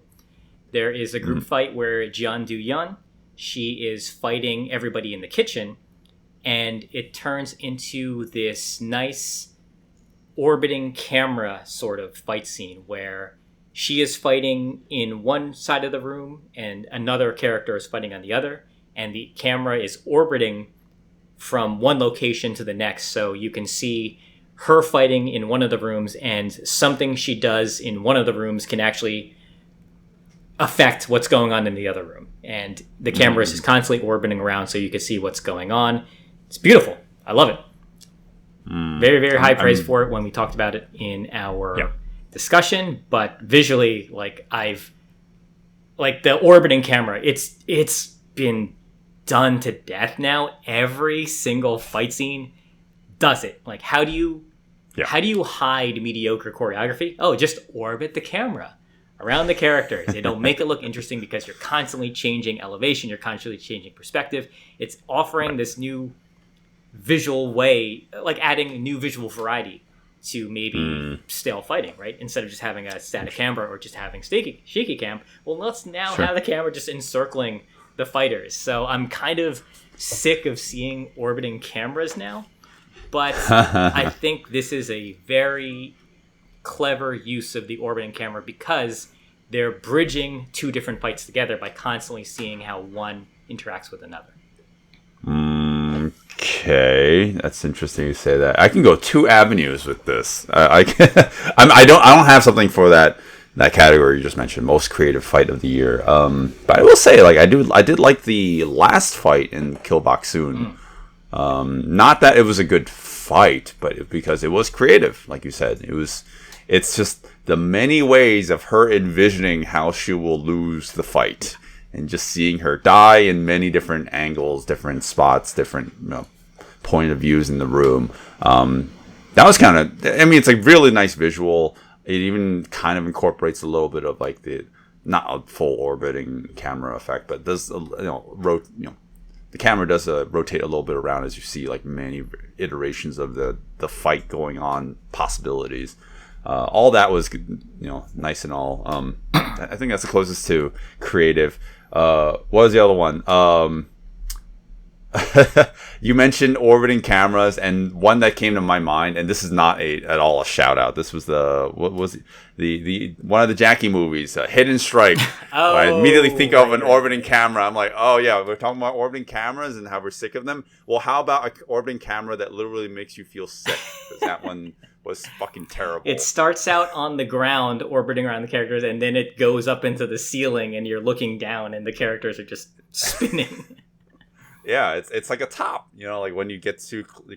There is a group fight where Jeon Do-yeon, she is fighting everybody in the kitchen, and it turns into this nice orbiting camera sort of fight scene where she is fighting in one side of the room and another character is fighting on the other, and the camera is orbiting from one location to the next, so you can see her fighting in one of the rooms, and something she does in one of the rooms can actually affect what's going on in the other room. And the camera is just constantly orbiting around so you can see what's going on. It's beautiful. I love it. Very, very high praise for it when we talked about it in our discussion, but visually, the orbiting camera, it's been done to death now. Every single fight scene does it. How do you hide mediocre choreography? Oh, just orbit the camera around the characters. It'll make it look interesting because you're constantly changing elevation, you're constantly changing perspective. It's offering this new visual way, adding a new visual variety to maybe stale fighting, right? Instead of just having a static camera or just having shaky cam, well, let's now have the camera just encircling the fighters. So I'm kind of sick of seeing orbiting cameras now, but I think this is a very clever use of the orbiting camera because they're bridging 2 different fights together by constantly seeing how one interacts with another. Okay, that's interesting you say that. I can go 2 avenues with this. I don't have something for that category you just mentioned, most creative fight of the year. But I will say, I did like the last fight in Kill Bok-soon. Not that it was a good fight, but because it was creative, like you said. It's just the many ways of her envisioning how she will lose the fight, and just seeing her die in many different angles, different spots, different point of views in the room. That was kind of, it's a really nice visual. It even kind of incorporates a little bit of the not a full orbiting camera effect, but does the camera does rotate a little bit around as you see many iterations of the fight going on, possibilities. All that was nice and all. I think that's the closest to creative. What was the other one? You mentioned orbiting cameras, and one that came to my mind, and this is not at all a shout out. This was the one of the Jackie movies, Hidden Strike. I immediately think of an orbiting camera. I'm like, oh yeah, we're talking about orbiting cameras and how we're sick of them. Well, how about an orbiting camera that literally makes you feel sick? Because that one was fucking terrible. It starts out on the ground orbiting around the characters, and then it goes up into the ceiling, and you're looking down, and the characters are just spinning. Yeah, it's like a top, when you get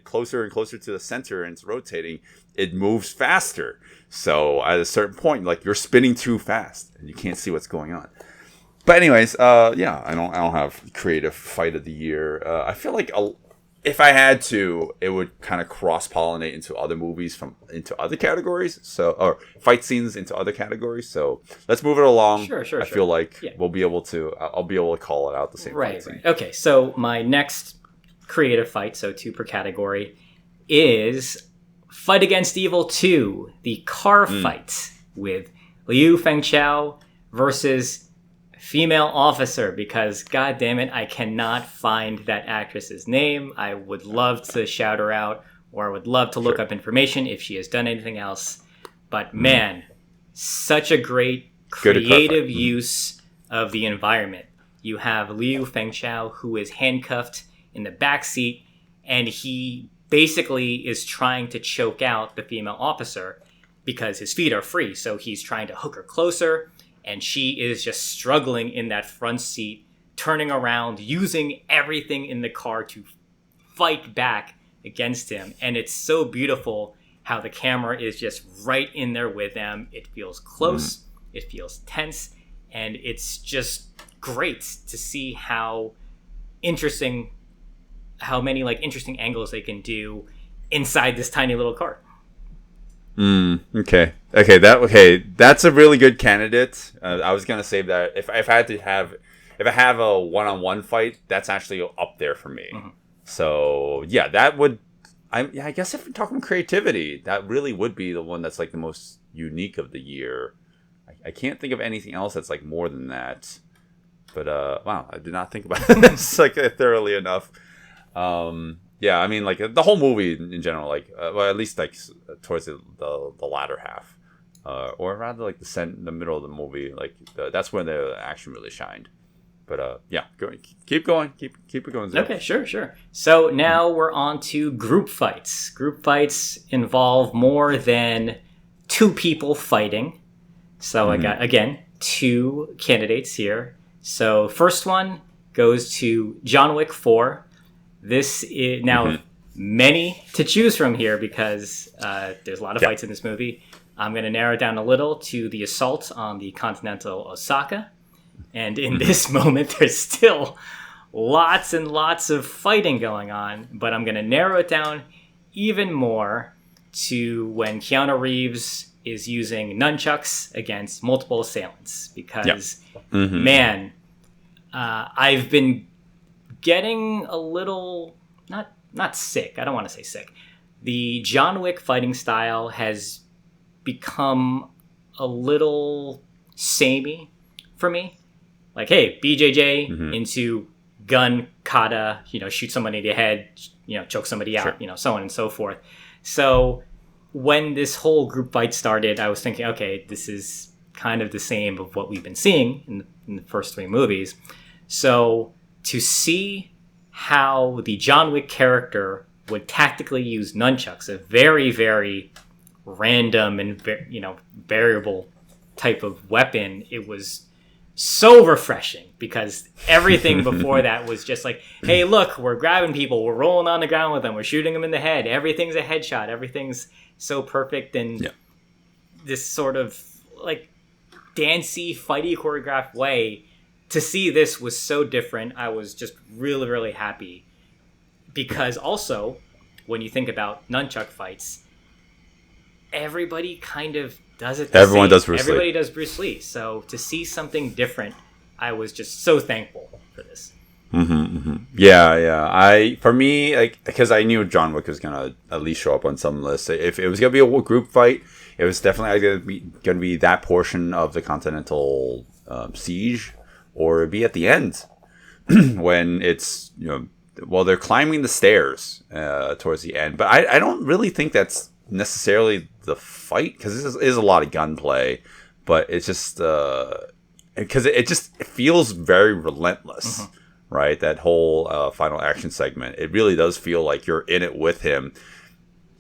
closer and closer to the center and it's rotating, it moves faster. So at a certain point, you're spinning too fast and you can't see what's going on. But anyways, I don't have creative fight of the year. I feel like if I had to, it would kind of cross-pollinate into other movies into other categories, or fight scenes into other categories. So let's move it along. Sure. I feel like I'll be able to call it out the same fight scene. Right. Okay, so my next creative fight, so 2 per category, is Fight Against Evil 2, the car fight with Liu Fengchao versus female officer, because god damn it, I cannot find that actress's name. I would love to shout her out, or I would love to look up information if she has done anything else. But man, such a great creative use of the environment. you have Liu Fengchao, who is handcuffed in the back seat, and he basically is trying to choke out the female officer because his feet are free. So he's trying to hook her closer, and she is just struggling in that front seat, turning around, using everything in the car to fight back against him. And it's so beautiful how the camera is just right in there with them. It feels close, it feels tense, and it's just great to see how many like interesting angles they can do inside this tiny little car. Okay. That's a really good candidate. I was gonna say that if I have a one-on-one fight, that's actually up there for me. So yeah, that would. I guess if we're talking creativity, that really would be the one that's like the most unique of the year. I can't think of anything else that's like more than that. But wow, I did not think about this like thoroughly enough. Yeah, I mean, like the whole movie in general, like well, at least like towards the latter half, or rather like the middle of the movie, like that's when the action really shined. But yeah, keep going, keep it going. Zip. Okay, sure. So now we're on to group fights. Group fights involve more than two people fighting. So I got again 2 candidates here. So first one goes to John Wick 4. This is now many to choose from here because there's a lot of fights in this movie. I'm going to narrow it down a little to the assault on the Continental Osaka. And in this moment, there's still lots and lots of fighting going on. But I'm going to narrow it down even more to when Keanu Reeves is using nunchucks against multiple assailants. Because, man, I've been getting a little not sick. I don't want to say sick. The John Wick fighting style has become a little samey for me. Like, hey, BJJ into gun, kata, shoot somebody in the head, choke somebody out, so on and so forth. So when this whole group fight started, I was thinking, okay, this is kind of the same of what we've been seeing in the first 3 movies. So to see how the John Wick character would tactically use nunchucks, a very, very random and variable type of weapon, it was so refreshing because everything before that was just like, hey, look, we're grabbing people, we're rolling on the ground with them, we're shooting them in the head, everything's a headshot, everything's so perfect, and this sort of like dancey, fighty, choreographed way. To see this was so different. I was just really, really happy because also when you think about nunchuck fights, everybody kind of does it. Everyone does Bruce Lee. Everybody does Bruce Lee. So to see something different, I was just so thankful for this. Yeah. For me, like, because I knew John Wick was gonna at least show up on some list. If it was gonna be a group fight, it was definitely gonna be that portion of the Continental Siege, or it'd be at the end when it's they're climbing the stairs towards the end. But I don't really think that's necessarily the fight because this is a lot of gunplay, but it's just because it feels very relentless, right? That whole final action segment, it really does feel like you're in it with him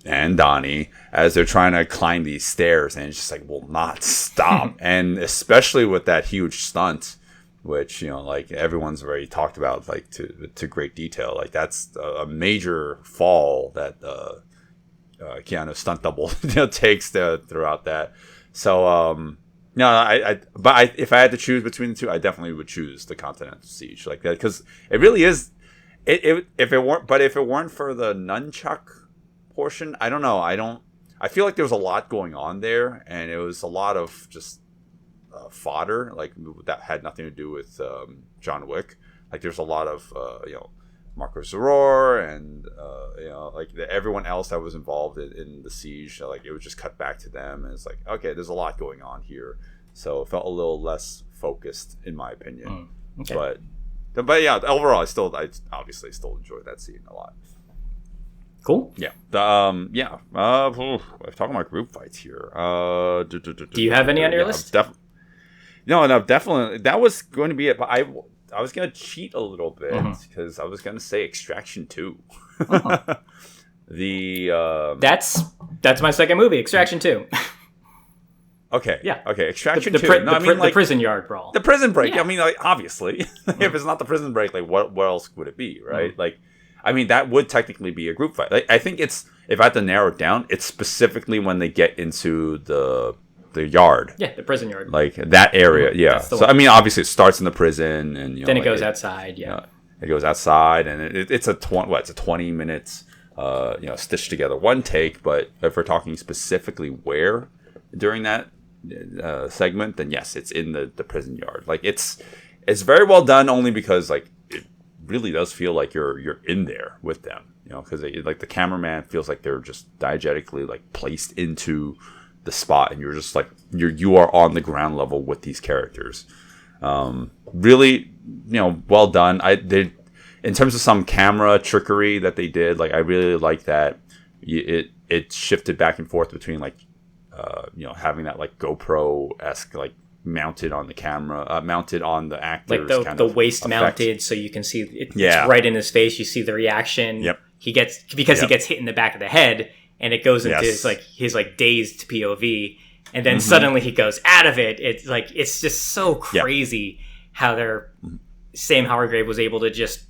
and Donnie as they're trying to climb these stairs, and it's just like will not stop. And especially with that huge stunt, which like everyone's already talked about like to great detail, like that's a major fall that Keanu stunt double takes throughout that. So if I had to choose between the two, I definitely would choose the Continental Siege like that because it really is. If it weren't for the nunchuck portion, I don't know. I feel like there was a lot going on there, and it was a lot of just fodder like that had nothing to do with John Wick. Like there's a lot of Marco Zaror and like everyone else that was involved in the siege. Like it was just cut back to them, and it's like, okay, there's a lot going on here, so it felt a little less focused in my opinion. Okay. But yeah, overall, I obviously still enjoyed that scene a lot. Cool. Yeah. We're talking about group fights here. Do you have any on your list? No, definitely. That was going to be it. But I was gonna cheat a little bit because I was gonna say Extraction 2. That's my second movie, Extraction 2. Okay. Yeah. Okay. Extraction the 2. the prison yard brawl. The prison break. Yeah. I mean, like, obviously, if it's not the prison break, like, what else would it be, right? Like, I mean, that would technically be a group fight. Like, I think it's, if I had to narrow it down, it's specifically when they get into the yard. Yeah, the prison yard. Like that area. Yeah. So one. I mean, obviously, it starts in the prison, and then it goes outside. Yeah. It goes outside, and it's a 20 minutes, stitched together one take. But if we're talking specifically where during that segment, then yes, it's in the prison yard. Like it's very well done, only because like it really does feel like you're in there with them, because like the cameraman feels like they're just diegetically like placed into the spot, and you're just like you are on the ground level with these characters. Really, well done. In terms of some camera trickery that they did, like I really like that it shifted back and forth between like having that like GoPro-esque like mounted on the camera, mounted on the actors, like the waist effect. Mounted, so you can see it's right in his face. You see the reaction. Yep. He gets hit in the back of the head, and it goes into his dazed POV, and then suddenly he goes out of it. It's like it's just so crazy how Sam Hargrave was able to just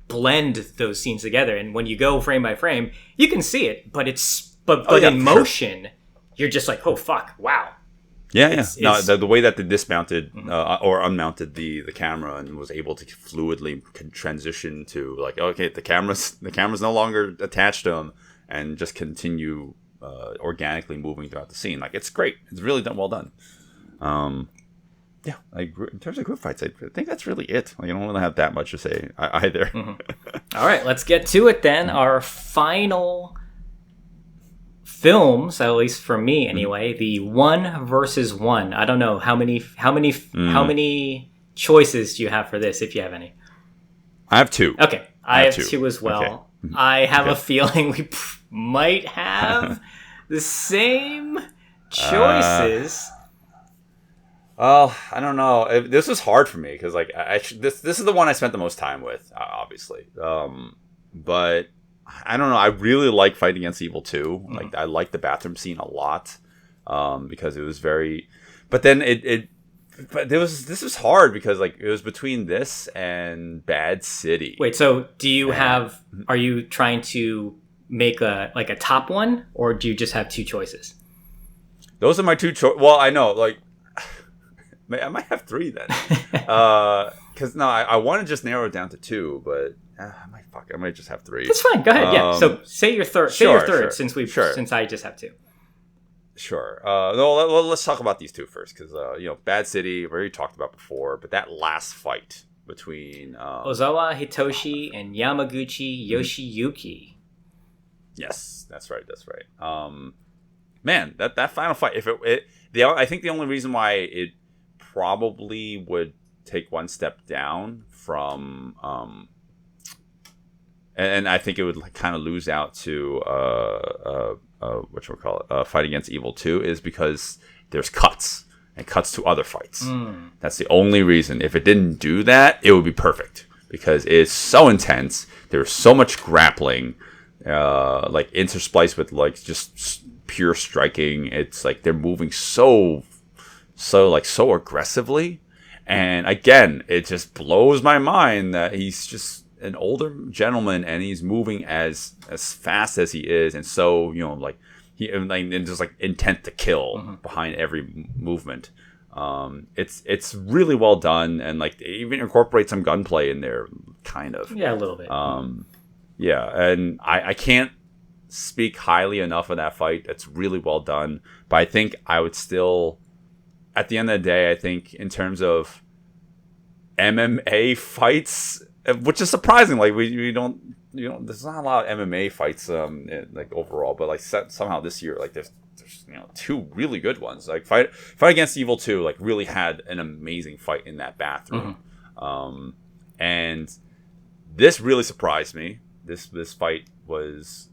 blend those scenes together. And when you go frame by frame, you can see it, but in motion, you're just like, oh fuck, wow. Yeah. The way that they dismounted or unmounted the camera and was able to fluidly transition to like, okay, the camera's no longer attached to him, and just continue organically moving throughout the scene. Like it's great. It's really well done. In terms of group fights, I think that's really it. Like I don't really have that much to say either. All right, let's get to it then. Our final films, at least for me anyway, the 1 versus 1. I don't know how many choices do you have for this, if you have any? I have 2. Okay, I have 2 as well. Okay. I have a feeling we might have the same choices. Well, I don't know. This was hard for me because like this is the one I spent the most time with, obviously. But I don't know. I really like Fight Against Evil 2. Like I like the bathroom scene a lot, because it was very. But then this was hard because like it was between this and Bad City. Wait, so do you have? Are you trying to make a top one, or do you just have 2 choices? Those are my 2 choices. Well, I know, like I might have 3 then, because I want to just narrow it down to 2, but. I might just have 3. That's fine. Go ahead. Yeah. So say your third. Sure. Since I just have 2. Sure. No. Let's talk about these 2 first, because Bad City we already talked about before, but that last fight between Ozawa Hitoshi and Yamaguchi Yoshiyuki. Yes, that's right. Man, that final fight. I think the only reason why it probably would take one step down from and I think it would kind of lose out to Fight Against Evil 2 is because there's cuts to other fights. That's the only reason. If it didn't do that, it would be perfect because it's so intense. There's so much grappling, like interspliced with like just pure striking. It's like they're moving so aggressively, and again, it just blows my mind that he's just an older gentleman and he's moving as fast as he is, and so and just like intent to kill behind every movement. It's really well done, and like they even incorporate some gunplay in there, kind of. Yeah, a little bit. And I can't speak highly enough of that fight. It's really well done, but I think I would still, at the end of the day, I think in terms of MMA fights, which is surprising. Like we don't, there's not a lot of MMA fights, like overall, but like somehow this year, like there's 2 really good ones. Like Fight Against Evil 2, like really had an amazing fight in that bathroom, and this really surprised me. This fight was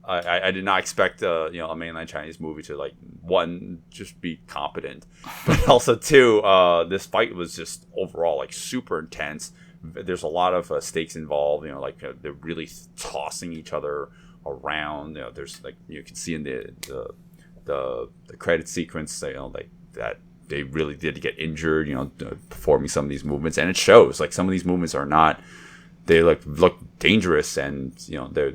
I did not expect a mainland Chinese movie to like one just be competent, but also two this fight was just overall like super intense. There's a lot of stakes involved. They're really tossing each other around. There's like you can see in the credit sequence, like that they really did get injured. Performing some of these movements, and it shows. Like some of these movements are not. They look dangerous, and they're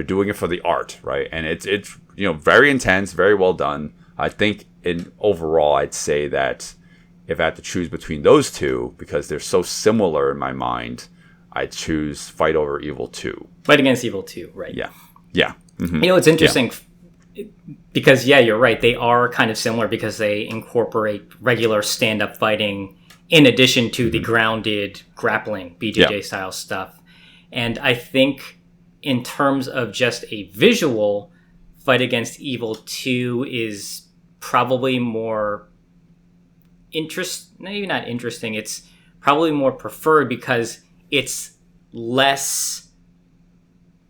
doing it for the art, right? And it's very intense, very well done. I think overall, I'd say that if I had to choose between those two, because they're so similar in my mind, I'd choose Fight Over Evil 2. Fight Against Evil 2, right? Yeah. Mm-hmm. It's interesting because you're right. They are kind of similar because they incorporate regular stand-up fighting in addition to the grounded grappling BJJ style stuff. And I think in terms of just a visual, Fight Against Evil 2 is probably more maybe not interesting. It's probably more preferred because it's less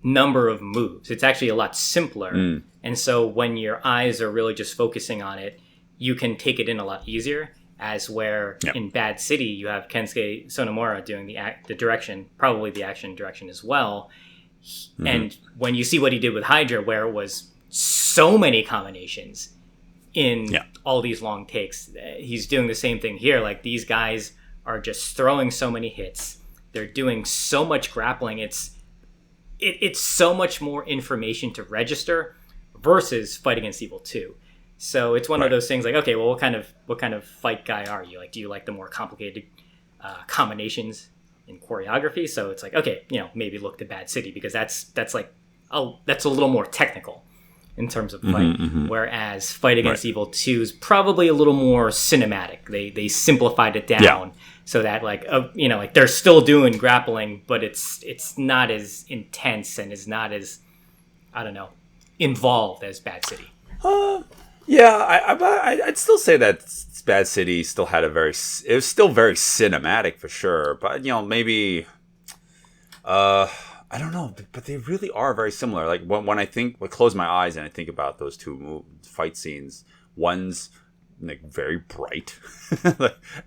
number of moves. It's actually a lot simpler. And so when your eyes are really just focusing on it, you can take it in a lot easier. As where in Bad City, you have Kensuke Sonomura doing the direction, probably the action direction as well. Mm-hmm. And when you see what he did with Hydra, where it was so many combinations in all these long takes, he's doing the same thing here. Like these guys are just throwing so many hits. They're doing so much grappling. It's so much more information to register versus Fight Against Evil 2. So it's one of those things like, okay, well, what kind of fight guy are you? Like, do you like the more complicated combinations in choreography? So it's like, okay, maybe look to Bad City because that's a little more technical in terms of fight. Whereas Fight Against Evil 2 is probably a little more cinematic. They simplified it down so that like they're still doing grappling, but it's not as intense and is not as involved as Bad City. I'd still say that Bad City still had it was still very cinematic for sure, but maybe I don't know, but they really are very similar. Like when I close my eyes and I think about those two fight scenes, one's like very bright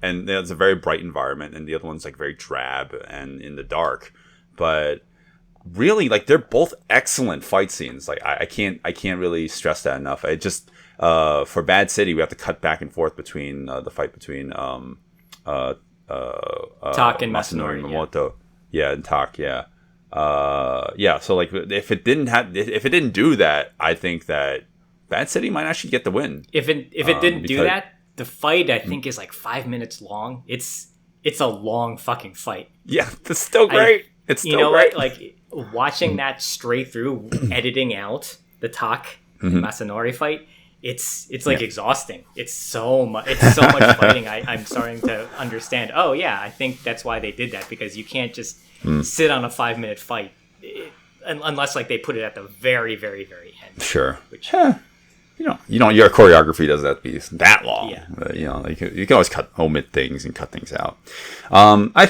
and it's a very bright environment, and the other one's like very drab and in the dark, but really like they're both excellent fight scenes. Like I can't really stress that enough. I just for Bad City we have to cut back and forth between the fight between Tak and Masanori Miyamoto and Tak so like if it didn't do that, I think that Bad City might actually get the win. If it didn't do that, the fight I think is like 5 minutes long. It's a long fucking fight. Yeah, it's still great. It's still great. Like watching that straight through, editing out the Tak and Masanori fight, it's like exhausting. It's so much fighting. I'm starting to understand. Oh yeah, I think that's why they did that, because you can't just sit on a 5-minute fight unless like they put it at the very, very, very end. Sure. Which, your choreography doesn't have to be that long. Yeah. But, you can always omit things and cut things out. So I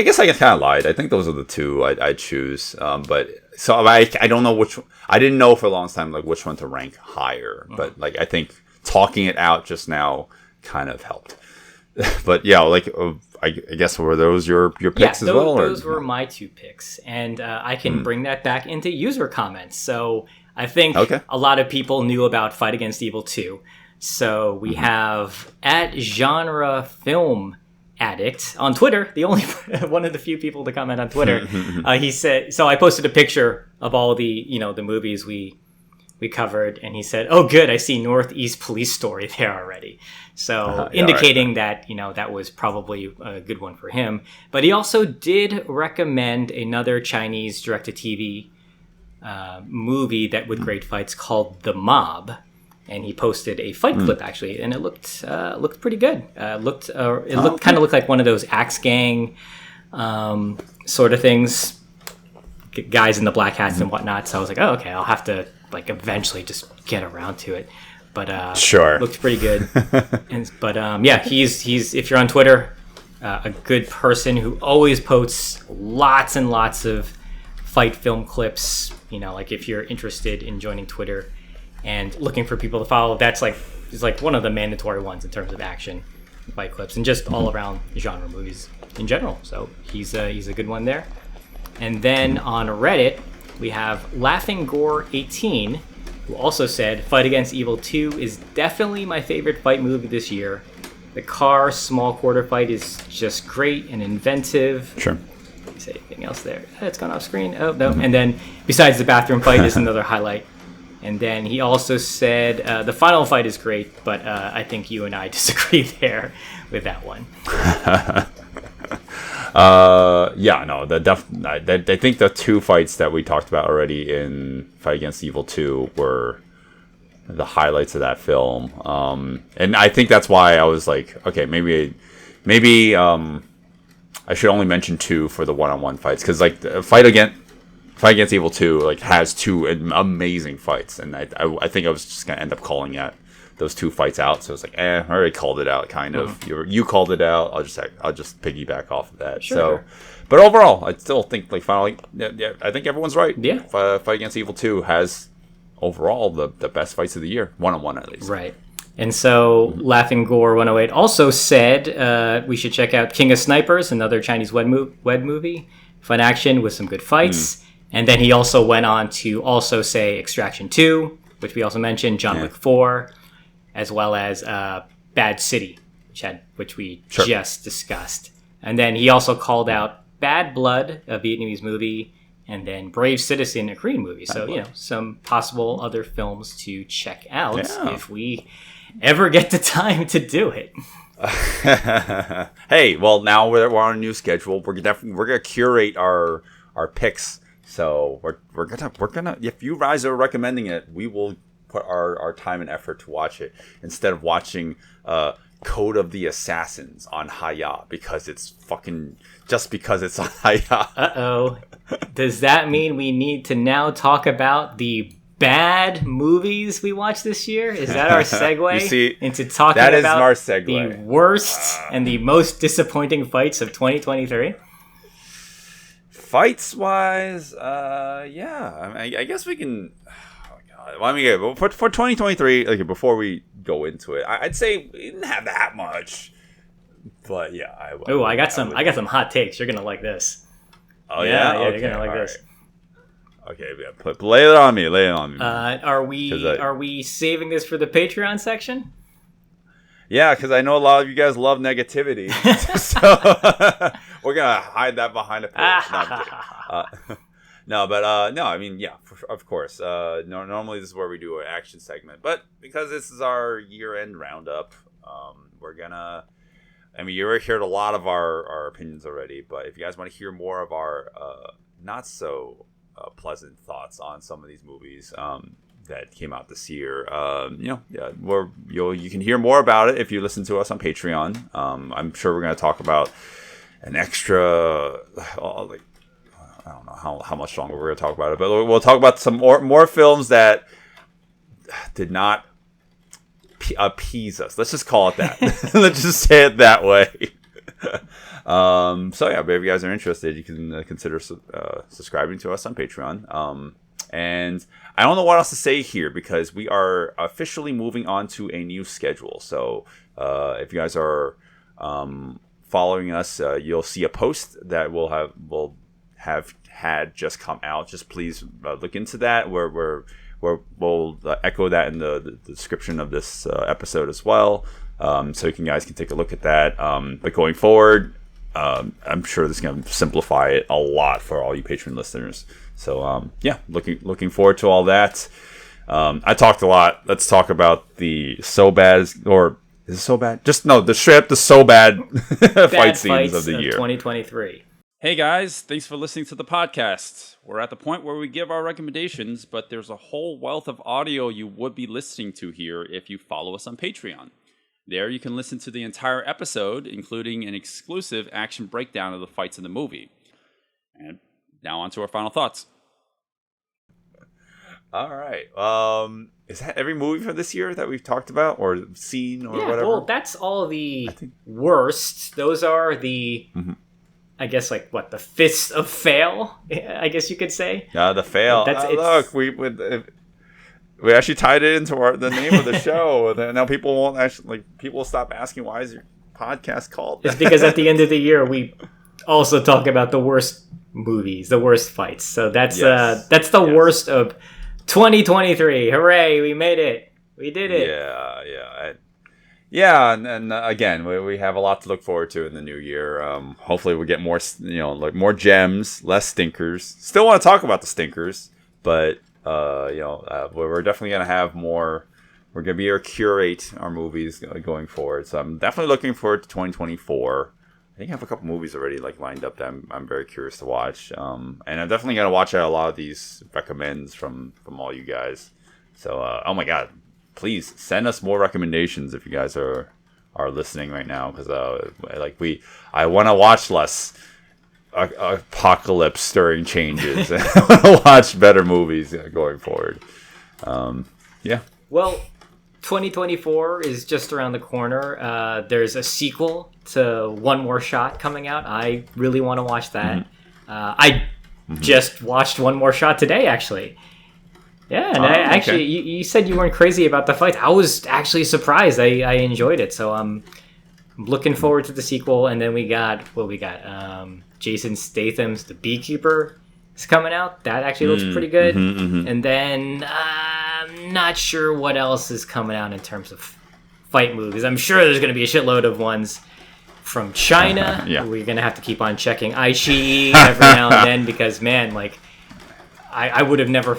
guess I kind of lied. I think those are the two I'd choose. But so I don't know which. I didn't know for a long time like which one to rank higher. But like I think talking it out just now kind of helped. But yeah, like I guess were those your picks as well? Those were my two picks, and I can bring that back into user comments. So I think a lot of people knew about Fight Against Evil 2. So we have at Genre Film Addict on Twitter, the only one of the few people to comment on Twitter. He said, so I posted a picture of all the the movies we covered, and he said, "Oh, good, I see Northeast Police Story there already." So indicating that that was probably a good one for him. But he also did recommend another Chinese direct-to-TV movie that with great fights called The Mob, and he posted a fight clip actually, and it looked pretty good. It looked kind of looked like one of those Axe Gang sort of things, guys in the black hats and whatnot. So I was like, oh, okay, I'll have to like eventually just get around to it. But sure, looked pretty good. He's if you're on Twitter, a good person who always posts lots and lots of fight film clips. Like if you're interested in joining Twitter and looking for people to follow, that's is one of the mandatory ones in terms of action fight clips and just all around genre movies in general. So he's a good one there. And then on Reddit, we have Laughing Gore 18, who also said, Fight Against Evil 2 is definitely my favorite fight movie this year. The car small quarter fight is just great and inventive. Sure. Say anything else there? It's gone off screen. Oh, no. And then besides the bathroom fight is another highlight. And then he also said, the final fight is great, but I think you and I disagree there with that one. Yeah, no, I think the two fights that we talked about already in Fight Against Evil 2 were the highlights of that film. And I think that's why I was like, okay, maybe I should only mention two for the one-on-one fights, because like the Fight Against Evil 2 like has two amazing fights, and I think I was just gonna end up calling those two fights out. So it's like, I already called it out, kind of. You called it out. I'll just piggyback off of that. Sure. So, but overall, I still think like finally, yeah, I think everyone's right. Yeah. Fight Against Evil 2 has overall the best fights of the year, one-on-one at least. Right. And so Laughing Gore 108 also said we should check out King of Snipers, another Chinese web movie. Fun action with some good fights. And then he also went on to also say Extraction 2, which we also mentioned, John Wick 4, as well as Bad City, which we just discussed. And then he also called out Bad Blood, a Vietnamese movie, and then Brave Citizen, a Korean movie. So, some possible other films to check out if we ever get the time to do it. Hey, well, now we're on a new schedule. We're gonna curate our picks. So we're gonna if you guys are recommending it, we will put our time and effort to watch it instead of watching Code of the Assassins on Hayya because it's on Hayya. Uh-oh. Does that mean we need to now talk about the bad movies we watched this year? Is that our segue into talking that is about our segue. The worst and the most disappointing fights of 2023? Fights wise, yeah. I guess we can. Oh God. Well, I mean, for 2023, like before we go into it, I'd say we didn't have that much. But yeah, I got some hot takes. You're gonna like this. Oh yeah, okay, you're gonna like this. Right. Okay, yeah, lay it on me. Are we saving this for the Patreon section? Yeah, because I know a lot of you guys love negativity, so we're gonna hide that behind a pillar. No, I mean, yeah, of course. Normally this is where we do an action segment, but because this is our year-end roundup, we're gonna. I mean, you already heard a lot of our opinions already, but if you guys want to hear more of our not so pleasant thoughts on some of these movies that came out this year, you can hear more about it if you listen to us on Patreon. I'm sure we're going to talk about an extra, I don't know how much longer we're going to talk about it, but we'll talk about some more films that did not appease us. Let's just call it that. Let's just say it that way. So yeah, but if you guys are interested, you can consider subscribing to us on Patreon. And I don't know what else to say here because we are officially moving on to a new schedule. So if you guys are following us, you'll see a post that we'll have had just come out. Just please look into that. We'll echo that in the description of this episode as well, so you guys can take a look at that. But going forward, I'm sure this is going to simplify it a lot for all you Patreon listeners. So yeah, looking forward to all that. I talked a lot. Let's talk about the so bad, or is it so bad? Just no, the so bad fight scenes of the year 2023. Hey guys, thanks for listening to the podcast. We're at the point where we give our recommendations, but there's a whole wealth of audio you would be listening to here if you follow us on Patreon. There you can listen to the entire episode, including an exclusive action breakdown of the fights in the movie. And now on to our final thoughts. All right. Is that every movie for this year that we've talked about or seen or whatever? Well, that's all the worst. Those are the I guess like what the Fist of Fail, I guess you could say. The fail. Look, we actually tied it into the name of the show. Now people won't actually people will stop asking why is your podcast called. It's because at the end of the year we also talk about the worst movies, the worst fights. So that's the worst of 2023. Hooray, we made it. We did it. Yeah, and again, we have a lot to look forward to in the new year. Hopefully, we get more, like more gems, less stinkers. Still want to talk about the stinkers, but we're definitely gonna have more. We're gonna be able to curate our movies going forward. So I'm definitely looking forward to 2024. I think I have a couple movies already like lined up that I'm very curious to watch. And I'm definitely gonna watch out a lot of these recommends from all you guys. So oh my god. Please send us more recommendations if you guys are listening right now, because I want to watch less apocalypse stirring changes. I want to watch better movies going forward. Well, 2024 is just around the corner. There's a sequel to One More Shot coming out. I really want to watch that. I just watched One More Shot today, actually. Yeah, and you said you weren't crazy about the fight. I was actually surprised. I enjoyed it, so I'm looking forward to the sequel. And then we got Jason Statham's The Beekeeper is coming out. That actually looks pretty good. And then I'm not sure what else is coming out in terms of fight movies. I'm sure there's going to be a shitload of ones from China. We're going to have to keep on checking iQIYI every now and then because, man, like I would have never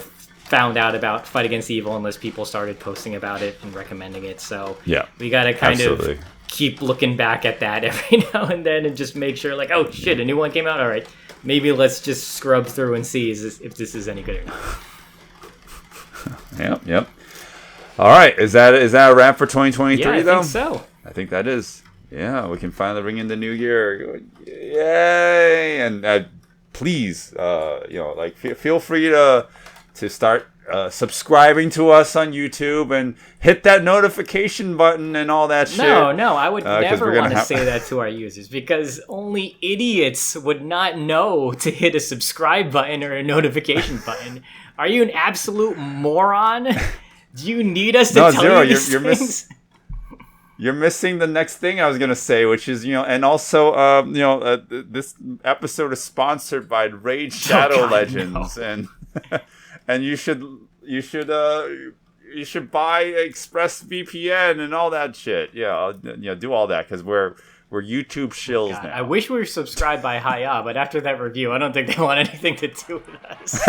found out about Fight Against Evil unless people started posting about it and recommending it. So we got to kind of keep looking back at that every now and then and just make sure, like, oh shit, a new one came out. All right, maybe let's just scrub through and see if this is any good or not. Yep. All right, is that a wrap for 2023? Yeah, I though? think so. I think that is. Yeah, we can finally ring in the new year. Yay! And please, feel free to start subscribing to us on YouTube and hit that notification button and all that shit. No, I would never want to say that to our users because only idiots would not know to hit a subscribe button or a notification button. Are you an absolute moron? Do you need us to tell you these things? You're missing the next thing I was gonna say, which is and also this episode is sponsored by Raid Shadow Legends and. And you should buy ExpressVPN and all that shit. Do all that because we're YouTube shills now. I wish we were subscribed by Hiya, but after that review, I don't think they want anything to do with us.